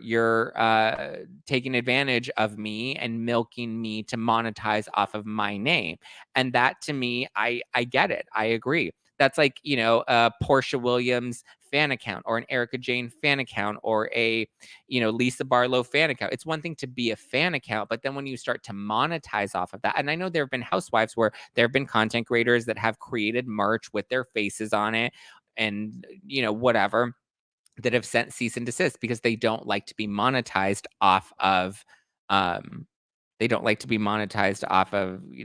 taking advantage of me and milking me to monetize off of my name. And that, to me, I get it. I agree. That's like, a Portia Williams fan account, or an Erica Jane fan account, or a, Lisa Barlow fan account. It's one thing to be a fan account, but then when you start to monetize off of that, and I know there have been housewives where there have been content creators that have created merch with their faces on it, and whatever, that have sent cease and desist because they don't like to be monetized off of um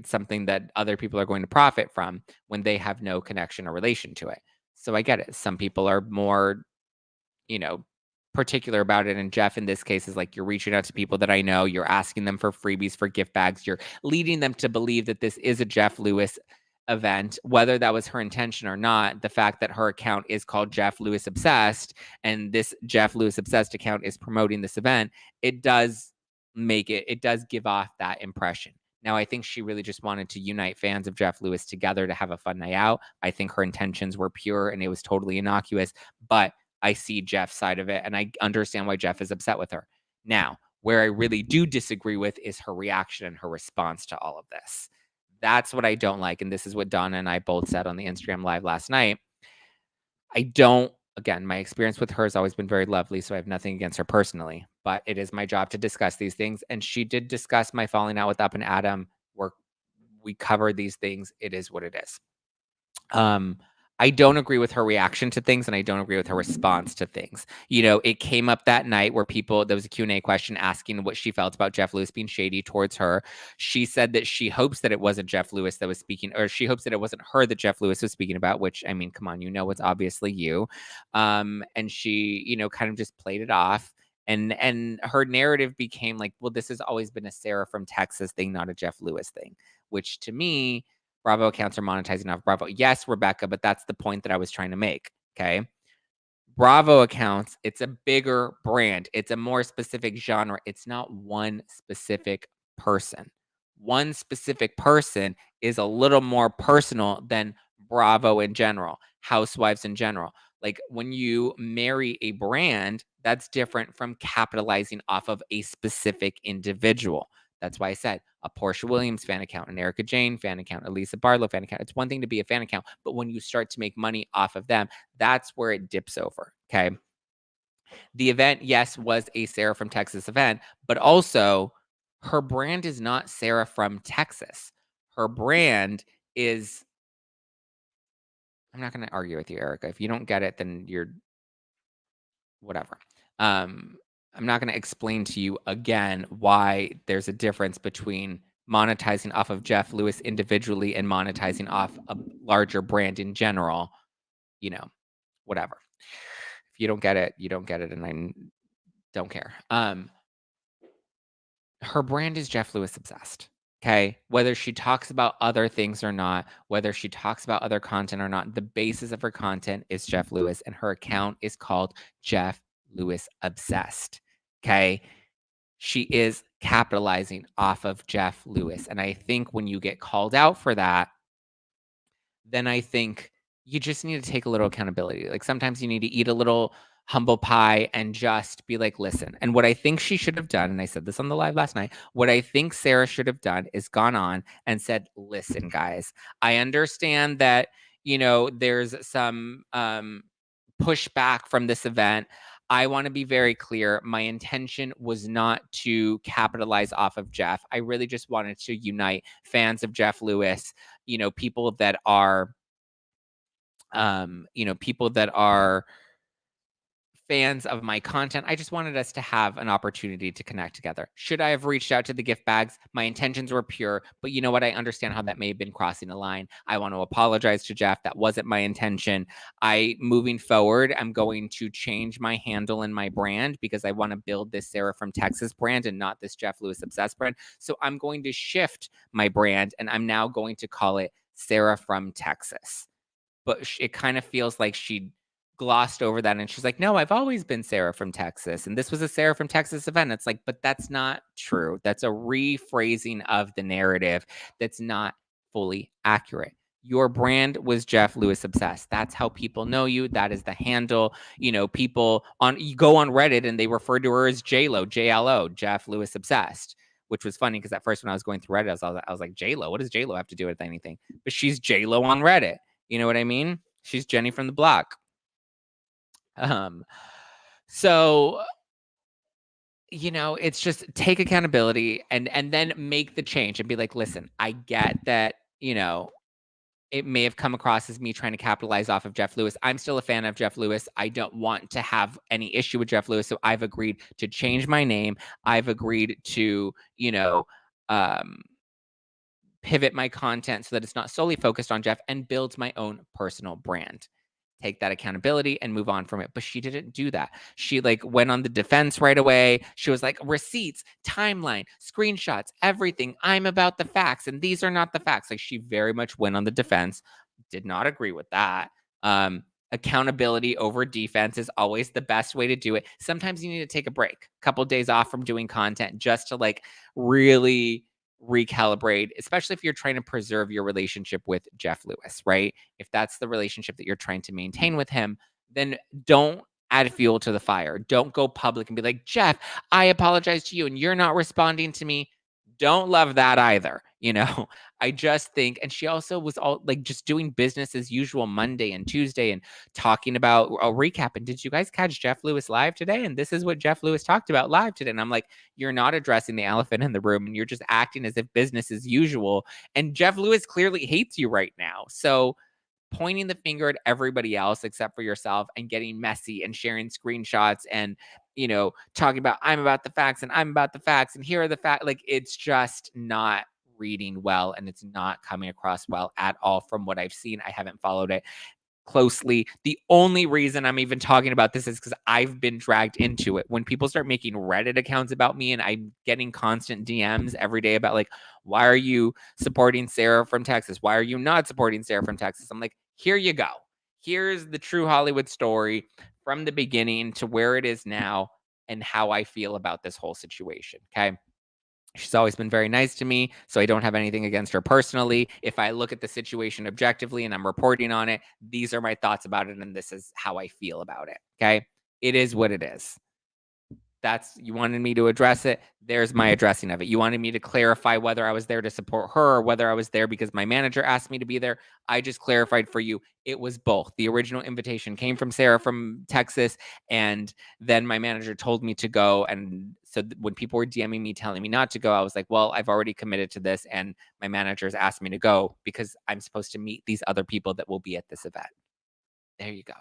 something that other people are going to profit from when they have no connection or relation to it. So I get it. Some people are more, you know, particular about it. And Jeff, in this case, is like, you're reaching out to people that I know, you're asking them for freebies, for gift bags, you're leading them to believe that this is a Jeff Lewis event, whether that was her intention or not. The fact that her account is called Jeff Lewis Obsessed, and this Jeff Lewis Obsessed account is promoting this event, it does give off that impression. Now, I think she really just wanted to unite fans of Jeff Lewis together to have a fun night out. I think her intentions were pure and it was totally innocuous, but I see Jeff's side of it, and I understand why Jeff is upset with her. Now, where I really do disagree with is her reaction and her response to all of this. That's what I don't like, and this is what Donna and I both said on the Instagram Live last night. Again, my experience with her has always been very lovely, so I have nothing against her personally, but it is my job to discuss these things, and she did discuss my falling out with Up and Adam. We covered these things. It is what it is. I don't agree with her reaction to things, and I don't agree with her response to things. It came up that night where there was a Q&A question asking what she felt about Jeff Lewis being shady towards her. She said that she hopes that it wasn't Jeff Lewis that was speaking, or she hopes that it wasn't her that Jeff Lewis was speaking about, which, I mean, come on, it's obviously you. And she, kind of just played it off. And her narrative became like, well, this has always been a Sarah from Texas thing, not a Jeff Lewis thing, which to me, Bravo accounts are monetizing off Bravo. Yes, Rebecca, but that's the point that I was trying to make. Okay. Bravo accounts, it's a bigger brand. It's a more specific genre. It's not one specific person. One specific person is a little more personal than Bravo in general, Housewives in general. Like, when you marry a brand, that's different from capitalizing off of a specific individual. That's why I said a Portia Williams fan account, an Erica Jane fan account, a Lisa Barlow fan account. It's one thing to be a fan account, but when you start to make money off of them, that's where it dips over. Okay. The event, yes, was a Sarah from Texas event, but also her brand is not Sarah from Texas. Her brand is, I'm not going to argue with you, Erica. If you don't get it, then you're whatever. I'm not going to explain to you again why there's a difference between monetizing off of Jeff Lewis individually and monetizing off a larger brand in general, whatever. If you don't get it, you don't get it, and I don't care. Her brand is Jeff Lewis obsessed. Okay. Whether she talks about other things or not, whether she talks about other content or not, the basis of her content is Jeff Lewis, and her account is called Jeff Lewis Obsessed. Okay. She is capitalizing off of Jeff Lewis. And I think when you get called out for that, then I think you just need to take a little accountability. Like sometimes you need to eat a little humble pie and just be like, listen. And what I think she should have done, and I said this on the live last night, what I think Sarah should have done is gone on and said, listen, guys, I understand that, there's some pushback from this event. I want to be very clear. My intention was not to capitalize off of Jeff. I really just wanted to unite fans of Jeff Lewis, people that are, people that are fans of my content. I just wanted us to have an opportunity to connect together. Should I have reached out to the gift bags? My intentions were pure, but you know what? I understand how that may have been crossing a line. I want to apologize to Jeff. That wasn't my intention. Moving forward, I'm going to change my handle and my brand because I want to build this Sarah from Texas brand and not this Jeff Lewis Obsessed brand. So I'm going to shift my brand and I'm now going to call it Sarah from Texas. But it kind of feels like she glossed over that and she's like, no, I've always been Sarah from Texas. And this was a Sarah from Texas event. It's like, but that's not true. That's a rephrasing of the narrative that's not fully accurate. Your brand was Jeff Lewis Obsessed. That's how people know you. That is the handle. People you go on Reddit and they refer to her as JLo, JLO, Jeff Lewis Obsessed, which was funny because at first when I was going through Reddit, I was like, JLo, what does JLo have to do with anything? But she's JLo on Reddit. You know what I mean? She's Jenny from the block. So it's just take accountability and then make the change and be like, listen, I get that, it may have come across as me trying to capitalize off of Jeff Lewis. I'm still a fan of Jeff Lewis. I don't want to have any issue with Jeff Lewis. So I've agreed to change my name. I've agreed to, pivot my content so that it's not solely focused on Jeff and builds my own personal brand. Take that accountability and move on from it. But she didn't do that. She went on the defense right away. She was like, receipts, timeline, screenshots, everything. I'm about the facts and these are not the facts. She very much went on the defense. Did not agree with that. Accountability over defense is always the best way to do it. Sometimes you need to take a break, a couple of days off from doing content just to really recalibrate, especially if you're trying to preserve your relationship with Jeff Lewis, right? If that's the relationship that you're trying to maintain with him, then don't add fuel to the fire. Don't go public and be like, Jeff, I apologize to you and you're not responding to me. Don't love that either. I just think, and she also was all just doing business as usual Monday and Tuesday and talking about a recap. And did you guys catch Jeff Lewis live today? And this is what Jeff Lewis talked about live today. And I'm like, you're not addressing the elephant in the room and you're just acting as if business as usual. And Jeff Lewis clearly hates you right now. So pointing the finger at everybody else except for yourself and getting messy and sharing screenshots and talking about I'm about the facts and I'm about the facts and here are the facts. It's just not reading well and it's not coming across well at all from what I've seen. I haven't followed it closely. The only reason I'm even talking about this is because I've been dragged into it. When people start making Reddit accounts about me and I'm getting constant DMs every day about why are you supporting Sarah from Texas? Why are you not supporting Sarah from Texas? I'm like, here you go. Here's the true Hollywood story from the beginning to where it is now and how I feel about this whole situation. Okay. She's always been very nice to me, so I don't have anything against her personally. If I look at the situation objectively and I'm reporting on it, these are my thoughts about it, and this is how I feel about it, okay? It is what it is. You wanted me to address it. There's my addressing of it. You wanted me to clarify whether I was there to support her or whether I was there because my manager asked me to be there. I just clarified for you. It was both. The original invitation came from Sarah from Texas, and then my manager told me to go. And so when people were DMing me, telling me not to go, I was like, well, I've already committed to this, and my manager's asked me to go because I'm supposed to meet these other people that will be at this event. There you go.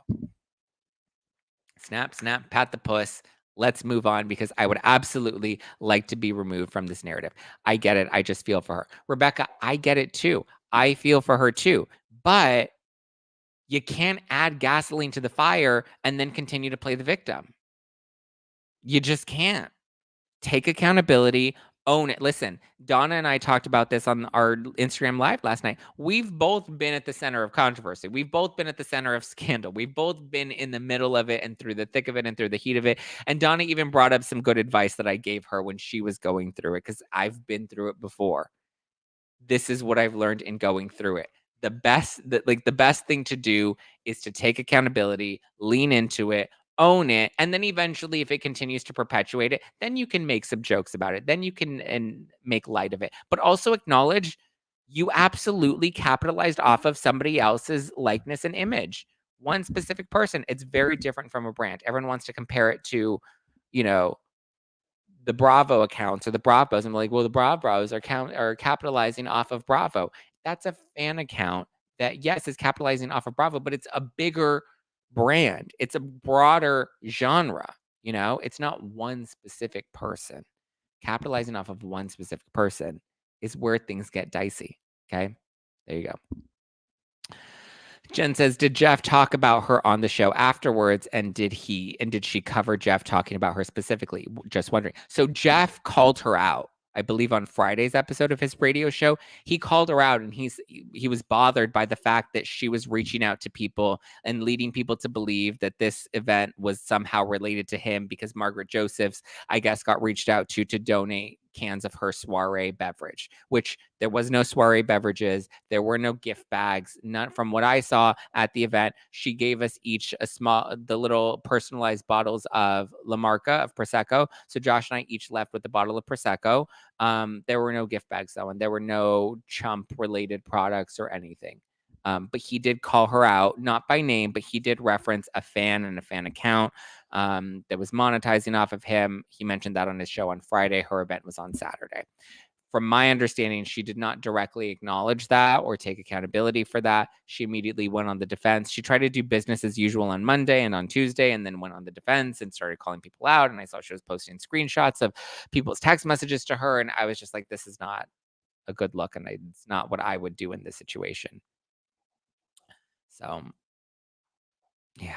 Snap, snap, pat the puss. Let's move on because I would absolutely like to be removed from this narrative. I get it. I just feel for her. Rebecca, I get it too. I feel for her too. But you can't add gasoline to the fire and then continue to play the victim. You just can't. Take accountability, own it. Listen, Donna and I talked about this on our Instagram Live last night. We've both been at the center of controversy. We've both been at the center of scandal. We've both been in the middle of it and through the thick of it and through the heat of it. And Donna even brought up some good advice that I gave her when she was going through it because I've been through it before. This is what I've learned in going through it. The best thing to do is to take accountability, lean into it, own it, and then eventually if it continues to perpetuate it, then you can make some jokes about it. Then you can and make light of it. But also acknowledge you absolutely capitalized off of somebody else's likeness and image. One specific person. It's very different from a brand. Everyone wants to compare it to, you know, the Bravo accounts or the Bravos. I'm like, well, the Bravos are capitalizing off of Bravo. That's a fan account that, yes, is capitalizing off of Bravo, but it's a bigger brand. It's a broader genre. It's not one specific person. Capitalizing off of one specific person is where things get dicey. Okay. There you go. Jen says, did Jeff talk about her on the show afterwards? And did she cover Jeff talking about her specifically? Just wondering. So Jeff called her out, I believe on Friday's episode of his radio show. He called her out and he was bothered by the fact that she was reaching out to people and leading people to believe that this event was somehow related to him because Margaret Josephs, I guess, got reached out to donate cans of her soiree beverage, which there was no soiree beverages. There were no gift bags. None from what I saw at the event. She gave us each the little personalized bottles of La Marca of Prosecco. So Josh and I each left with a bottle of Prosecco. There were no gift bags though, and there were no chump related products or anything. But he did call her out, not by name, but he did reference a fan and a fan account that was monetizing off of him. He mentioned that on his show on Friday. Her event was on Saturday. From my understanding, she did not directly acknowledge that or take accountability for that. She immediately went on the defense. She tried to do business as usual on Monday and on Tuesday, and then went on the defense and started calling people out. And I saw she was posting screenshots of people's text messages to her. And I was just like, this is not a good look. And it's not what I would do in this situation. So, yeah.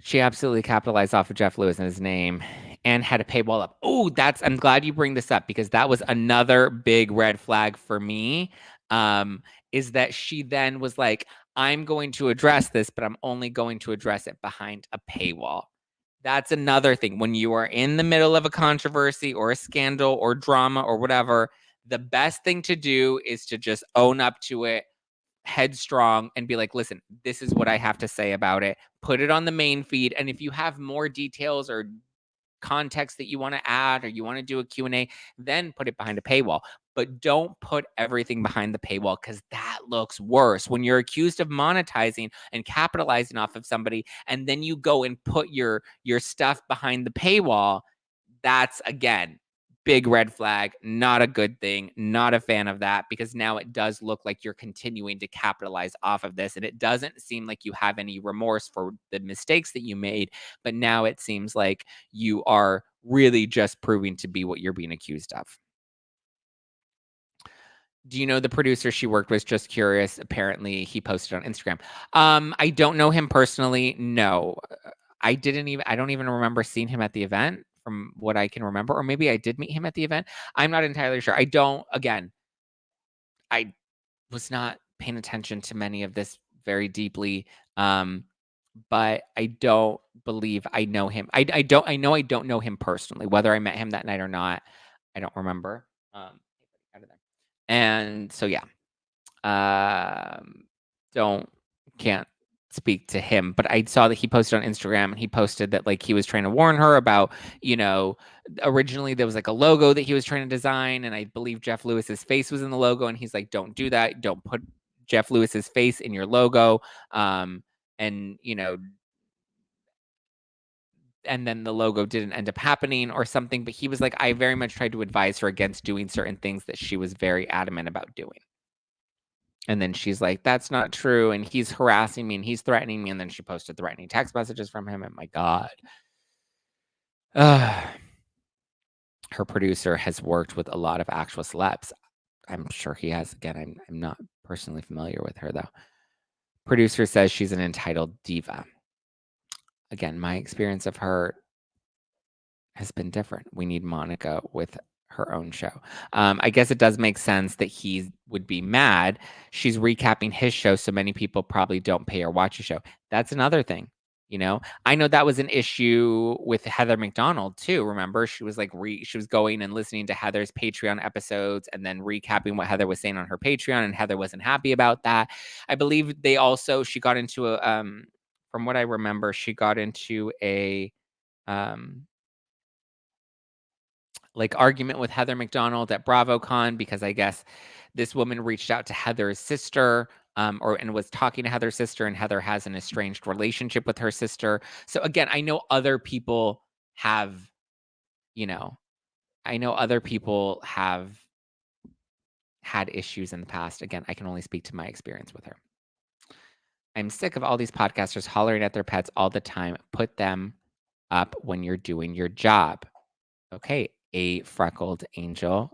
She absolutely capitalized off of Jeff Lewis and his name and had a paywall up. Oh, I'm glad you bring this up because that was another big red flag for me. Is that she then was like, I'm going to address this, but I'm only going to address it behind a paywall. That's another thing. When you are in the middle of a controversy or a scandal or drama or whatever, the best thing to do is to just own up to it, headstrong, and be like, listen, this is what I have to say about it. Put it on the main feed. And if you have more details or context that you want to add or you want to do a Q&A, then put it behind a paywall. But don't put everything behind the paywall because that looks worse. When you're accused of monetizing and capitalizing off of somebody, and then you go and put your stuff behind the paywall, that's, again, big red flag, not a good thing, not a fan of that, because now it does look like you're continuing to capitalize off of this. And it doesn't seem like you have any remorse for the mistakes that you made, but now it seems like you are really just proving to be what you're being accused of. Do you know the producer she worked with? Just curious. Apparently he posted on Instagram. I don't know him personally. No, I don't even remember seeing him at the event from what I can remember, or maybe I did meet him at the event. I'm not entirely sure. I was not paying attention to many of this very deeply. But I don't believe I know him. I know I don't know him personally. Whether I met him that night or not, I don't remember. And so, yeah, can't speak to him, but I saw that he posted on Instagram and he posted that like he was trying to warn her about, originally there was like a logo that he was trying to design. And I believe Jeff Lewis's face was in the logo. And he's like, don't do that. Don't put Jeff Lewis's face in your logo. And then the logo didn't end up happening or something. But he was like, I very much tried to advise her against doing certain things that she was very adamant about doing. And then she's like, that's not true. And he's harassing me and he's threatening me. And then she posted threatening text messages from him. And my God, Her producer has worked with a lot of actual celebs. I'm sure he has. Again, I'm not personally familiar with her, though. Producer says she's an entitled diva. Again, my experience of her has been different. We need Monica with her own show. I guess it does make sense that he would be mad. She's recapping his show, so many people probably don't pay or watch the show. That's another thing. You know, I know that was an issue with Heather McDonald too. Remember, she was like she was going and listening to Heather's Patreon episodes and then recapping what Heather was saying on her Patreon, and Heather wasn't happy about that. I believe she got into a from what I remember, she got into a like argument with Heather McDonald at BravoCon because I guess this woman reached out to Heather's sister and was talking to Heather's sister, and Heather has an estranged relationship with her sister. So again, I know other people have, had issues in the past. Again, I can only speak to my experience with her. I'm sick of all these podcasters hollering at their pets all the time. Put them up when you're doing your job. Okay, a freckled angel.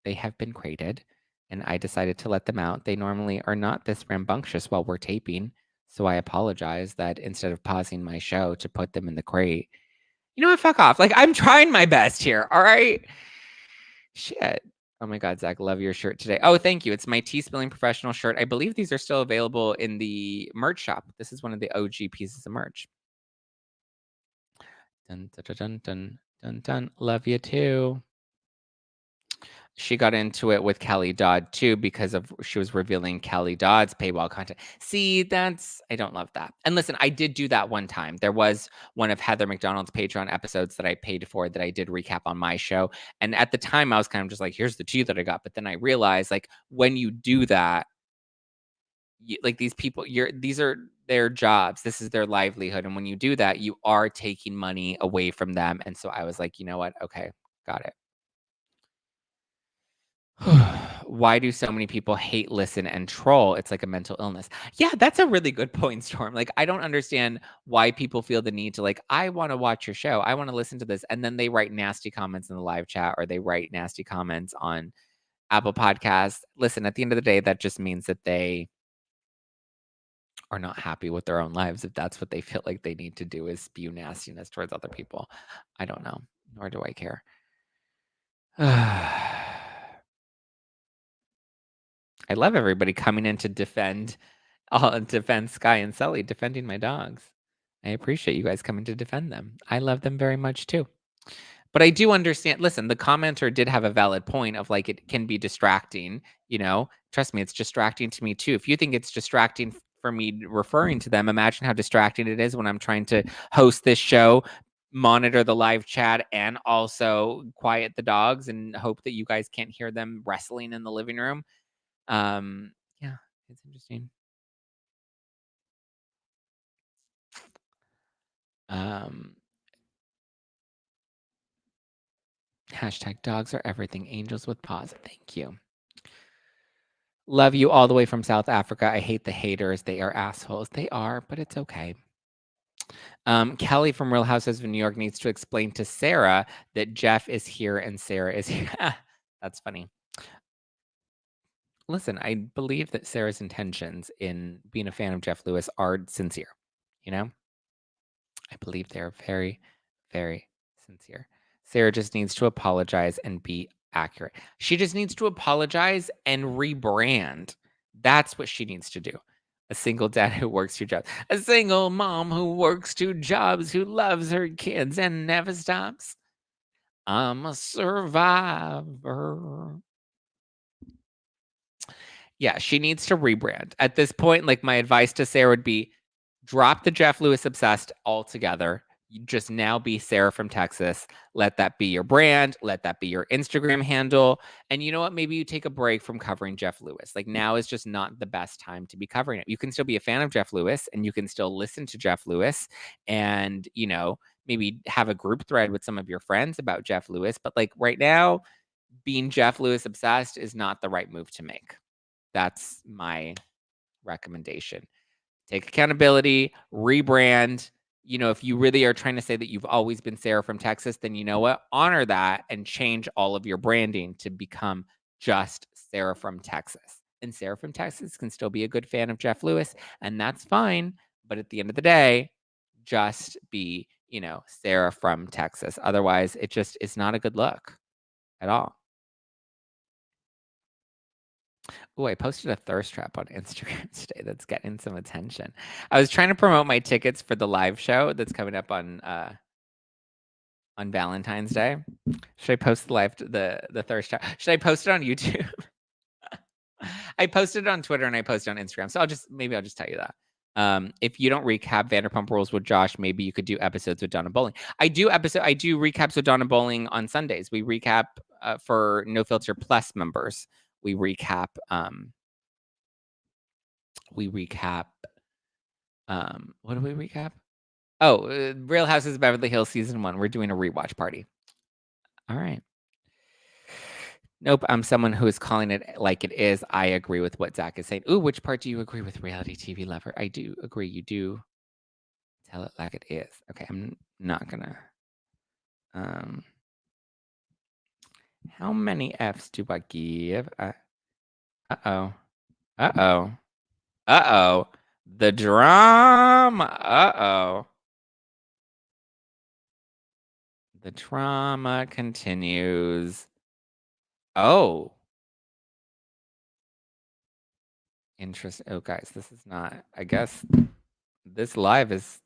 They have been crated, and I decided to let them out. They normally are not this rambunctious while we're taping, so I apologize that instead of pausing my show to put them in the crate. You know what? Fuck off. Like, I'm trying my best here, all right? Shit. Oh my God, Zach, love your shirt today. Oh, thank you. It's my Tea Spilling Professional shirt. I believe these are still available in the merch shop. This is one of the OG pieces of merch. Dun, dun, dun, dun, dun, dun, dun. Love you too. She got into it with Kelly Dodd too because she was revealing Kelly Dodd's paywall content. See, I don't love that. And listen, I did do that one time. There was one of Heather McDonald's Patreon episodes that I paid for that I did recap on my show. And at the time I was kind of just like, here's the tea that I got. But then I realized like when you do that, like these people, these are their jobs. This is their livelihood. And when you do that, you are taking money away from them. And so I was like, you know what? Okay, got it. Why do so many people hate, listen, and troll? It's like a mental illness. Yeah, that's a really good point, Storm. Like, I don't understand why people feel the need to like, I want to watch your show. I want to listen to this. And then they write nasty comments in the live chat or they write nasty comments on Apple Podcasts. Listen, at the end of the day, that just means that they are not happy with their own lives. If that's what they feel like they need to do is spew nastiness towards other people. I don't know, nor do I care. I love everybody coming in to defend Sky and Sully, defending my dogs. I appreciate you guys coming to defend them. I love them very much too. But I do understand. Listen, the commenter did have a valid point of like it can be distracting, Trust me, it's distracting to me too. If you think it's distracting for me referring to them, imagine how distracting it is when I'm trying to host this show, monitor the live chat, and also quiet the dogs and hope that you guys can't hear them wrestling in the living room. Yeah, it's interesting. Hashtag dogs are everything. Angels with paws. Thank you. Love you all the way from South Africa. I hate the haters. They are assholes. They are, but it's okay. Kelly from Real Housewives of New York needs to explain to Sarah that Jeff is here and Sarah is here. That's funny. Listen, I believe that Sarah's intentions in being a fan of Jeff Lewis are sincere. I believe they're very, very sincere. Sarah just needs to apologize and be accurate. She just needs to apologize and rebrand. That's what she needs to do. A single dad who works 2 jobs. A single mom who works 2 jobs, who loves her kids and never stops. I'm a survivor. Yeah, she needs to rebrand. At this point, like my advice to Sarah would be drop the Jeff Lewis obsessed altogether. You just now be Sarah from Texas. Let that be your brand. Let that be your Instagram handle. And you know what? Maybe you take a break from covering Jeff Lewis. Like now is just not the best time to be covering it. You can still be a fan of Jeff Lewis and you can still listen to Jeff Lewis and, maybe have a group thread with some of your friends about Jeff Lewis. But like right now, being Jeff Lewis obsessed is not the right move to make. That's my recommendation. Take accountability, rebrand, you know, if you really are trying to say that you've always been Sarah from Texas, then you know what? Honor that and change all of your branding to become just Sarah from Texas. And Sarah from Texas can still be a good fan of Jeff Lewis, and that's fine. But at the end of the day, just be, you know, Sarah from Texas. Otherwise, it just is not a good look at all. Oh, I posted a thirst trap on Instagram today that's getting some attention. I was trying to promote my tickets for the live show that's coming up on Valentine's Day. Should I post the thirst trap? Should I post it on YouTube? I posted it on Twitter and I posted on Instagram. So I'll just tell you that. If you don't recap Vanderpump Rules with Josh, maybe you could do episodes with Donna Bowling. I do recaps with Donna Bowling on Sundays. We recap for No Filter Plus members. We recap what do we recap? Oh, Real Houses of Beverly Hills season 1. We're doing a rewatch party. All right. Nope, I'm someone who is calling it like it is. I agree with what Zack is saying. Ooh, which part do you agree with, reality TV lover? I do agree. You do tell it like it is. Okay, I'm not gonna. How many Fs do I give? Uh-oh. Uh-oh. Uh-oh. The drama. Uh-oh. The drama continues. Oh. Interesting. Oh, guys, this is not. I guess this live is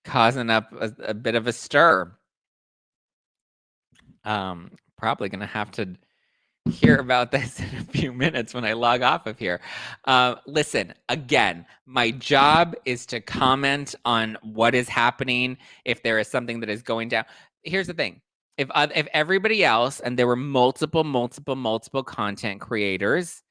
causing up a bit of a stir. Probably gonna have to hear about this in a few minutes when I log off of here. Listen, again, my job is to comment on what is happening. If there is something that is going down, here's the thing: if everybody else, and there were multiple content creators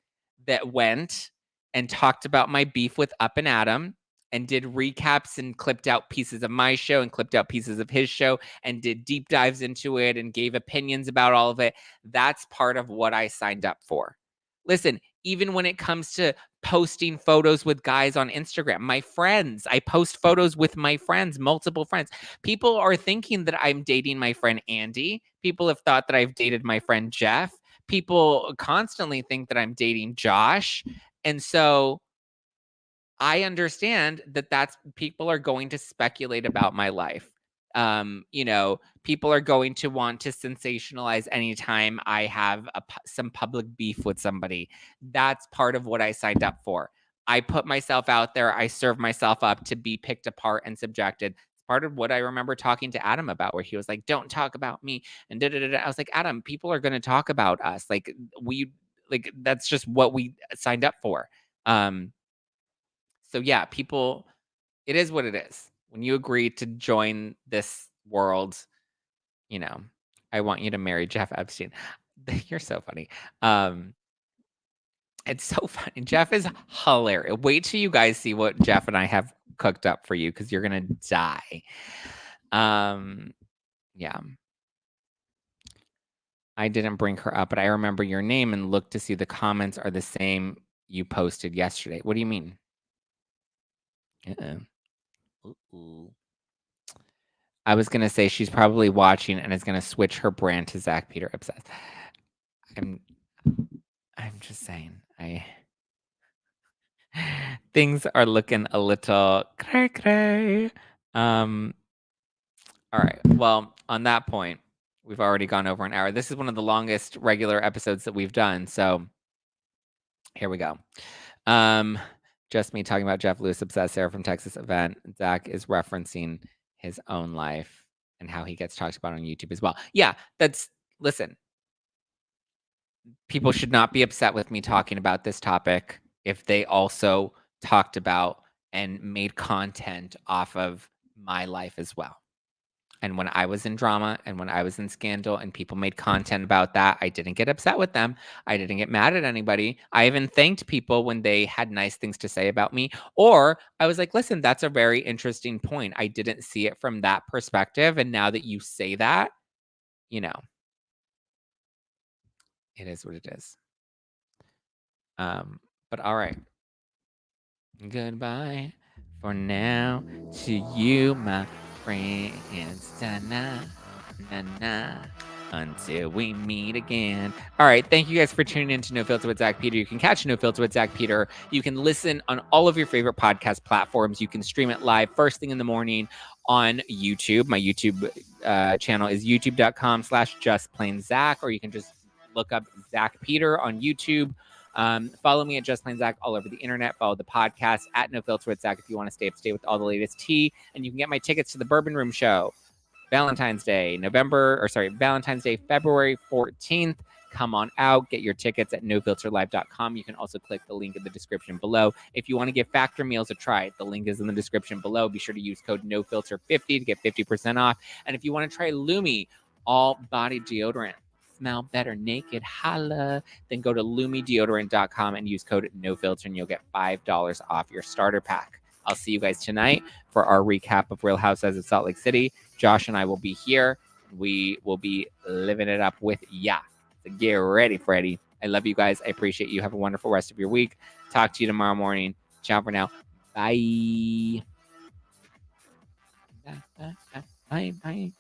that went and talked about my beef with Up and Adam and did recaps and clipped out pieces of my show and clipped out pieces of his show and did deep dives into it and gave opinions about all of it. That's part of what I signed up for. Listen, even when it comes to posting photos with guys on Instagram, my friends, I post photos with my friends, multiple friends. People are thinking that I'm dating my friend Andy. People have thought that I've dated my friend Jeff. People constantly think that I'm dating Josh. And so I understand that that's people are going to speculate about my life. You know, people are going to want to sensationalize anytime I have some public beef with somebody. That's part of what I signed up for. I put myself out there. I serve myself up to be picked apart and subjected. It's part of what I remember talking to Adam about, where he was like, "Don't talk about me," and da da da. I was like, "Adam, people are going to talk about us. That's just what we signed up for." So yeah, people, it is what it is. When you agree to join this world, you know, I want you to marry Jeff Epstein. You're so funny. It's so funny. Jeff is hilarious. Wait till you guys see what Jeff and I have cooked up for you because you're gonna die. Yeah. I didn't bring her up, but I remember your name and looked to see the comments are the same you posted yesterday. What do you mean? Ooh. I was gonna say she's probably watching and is gonna switch her brand to Zack Peter Obsessed. I'm just saying. Things are looking a little cray. All right. Well, on that point, we've already gone over an hour. This is one of the longest regular episodes that we've done. So here we go. Just me talking about Jeff Lewis Obsessed Sarah from Texas event. Zack is referencing his own life and how he gets talked about on YouTube as well. Yeah, listen. People should not be upset with me talking about this topic if they also talked about and made content off of my life as well. And when I was in drama and when I was in scandal and people made content about that, I didn't get upset with them. I didn't get mad at anybody. I even thanked people when they had nice things to say about me. Or I was like, listen, that's a very interesting point. I didn't see it from that perspective. And now that you say that, you know, it is what it is. But all right. Goodbye. For now, to you, my friends. Na-na, na-na. Until we meet again. All right. Thank you guys for tuning in to No Filter with Zack Peter. You can catch No Filter with Zack Peter. You can listen on all of your favorite podcast platforms. You can stream it live first thing in the morning on YouTube. My YouTube channel is youtube.com/justplainzack, or you can just look up Zack Peter on YouTube. Follow me at Just Plain Zack all over the internet. Follow the podcast at No Filter with Zack if you want to stay up to date with all the latest tea. And you can get my tickets to the Bourbon Room show. Valentine's Day, February 14th. Come on out. Get your tickets at nofilterlive.com. You can also click the link in the description below. If you want to give Factor Meals a try, the link is in the description below. Be sure to use code NOFILTER50 to get 50% off. And if you want to try Lumi all body deodorant, smell better naked, holla, then go to lumideodorant.com and use code NOFILTER and you'll get $5 off your starter pack. I'll see you guys tonight for our recap of Real Housewives of Salt Lake City. Josh and I will be here. We will be living it up with ya. So get ready, Freddie. I love you guys. I appreciate you. Have a wonderful rest of your week. Talk to you tomorrow morning. Ciao for now. Bye. Bye. Bye.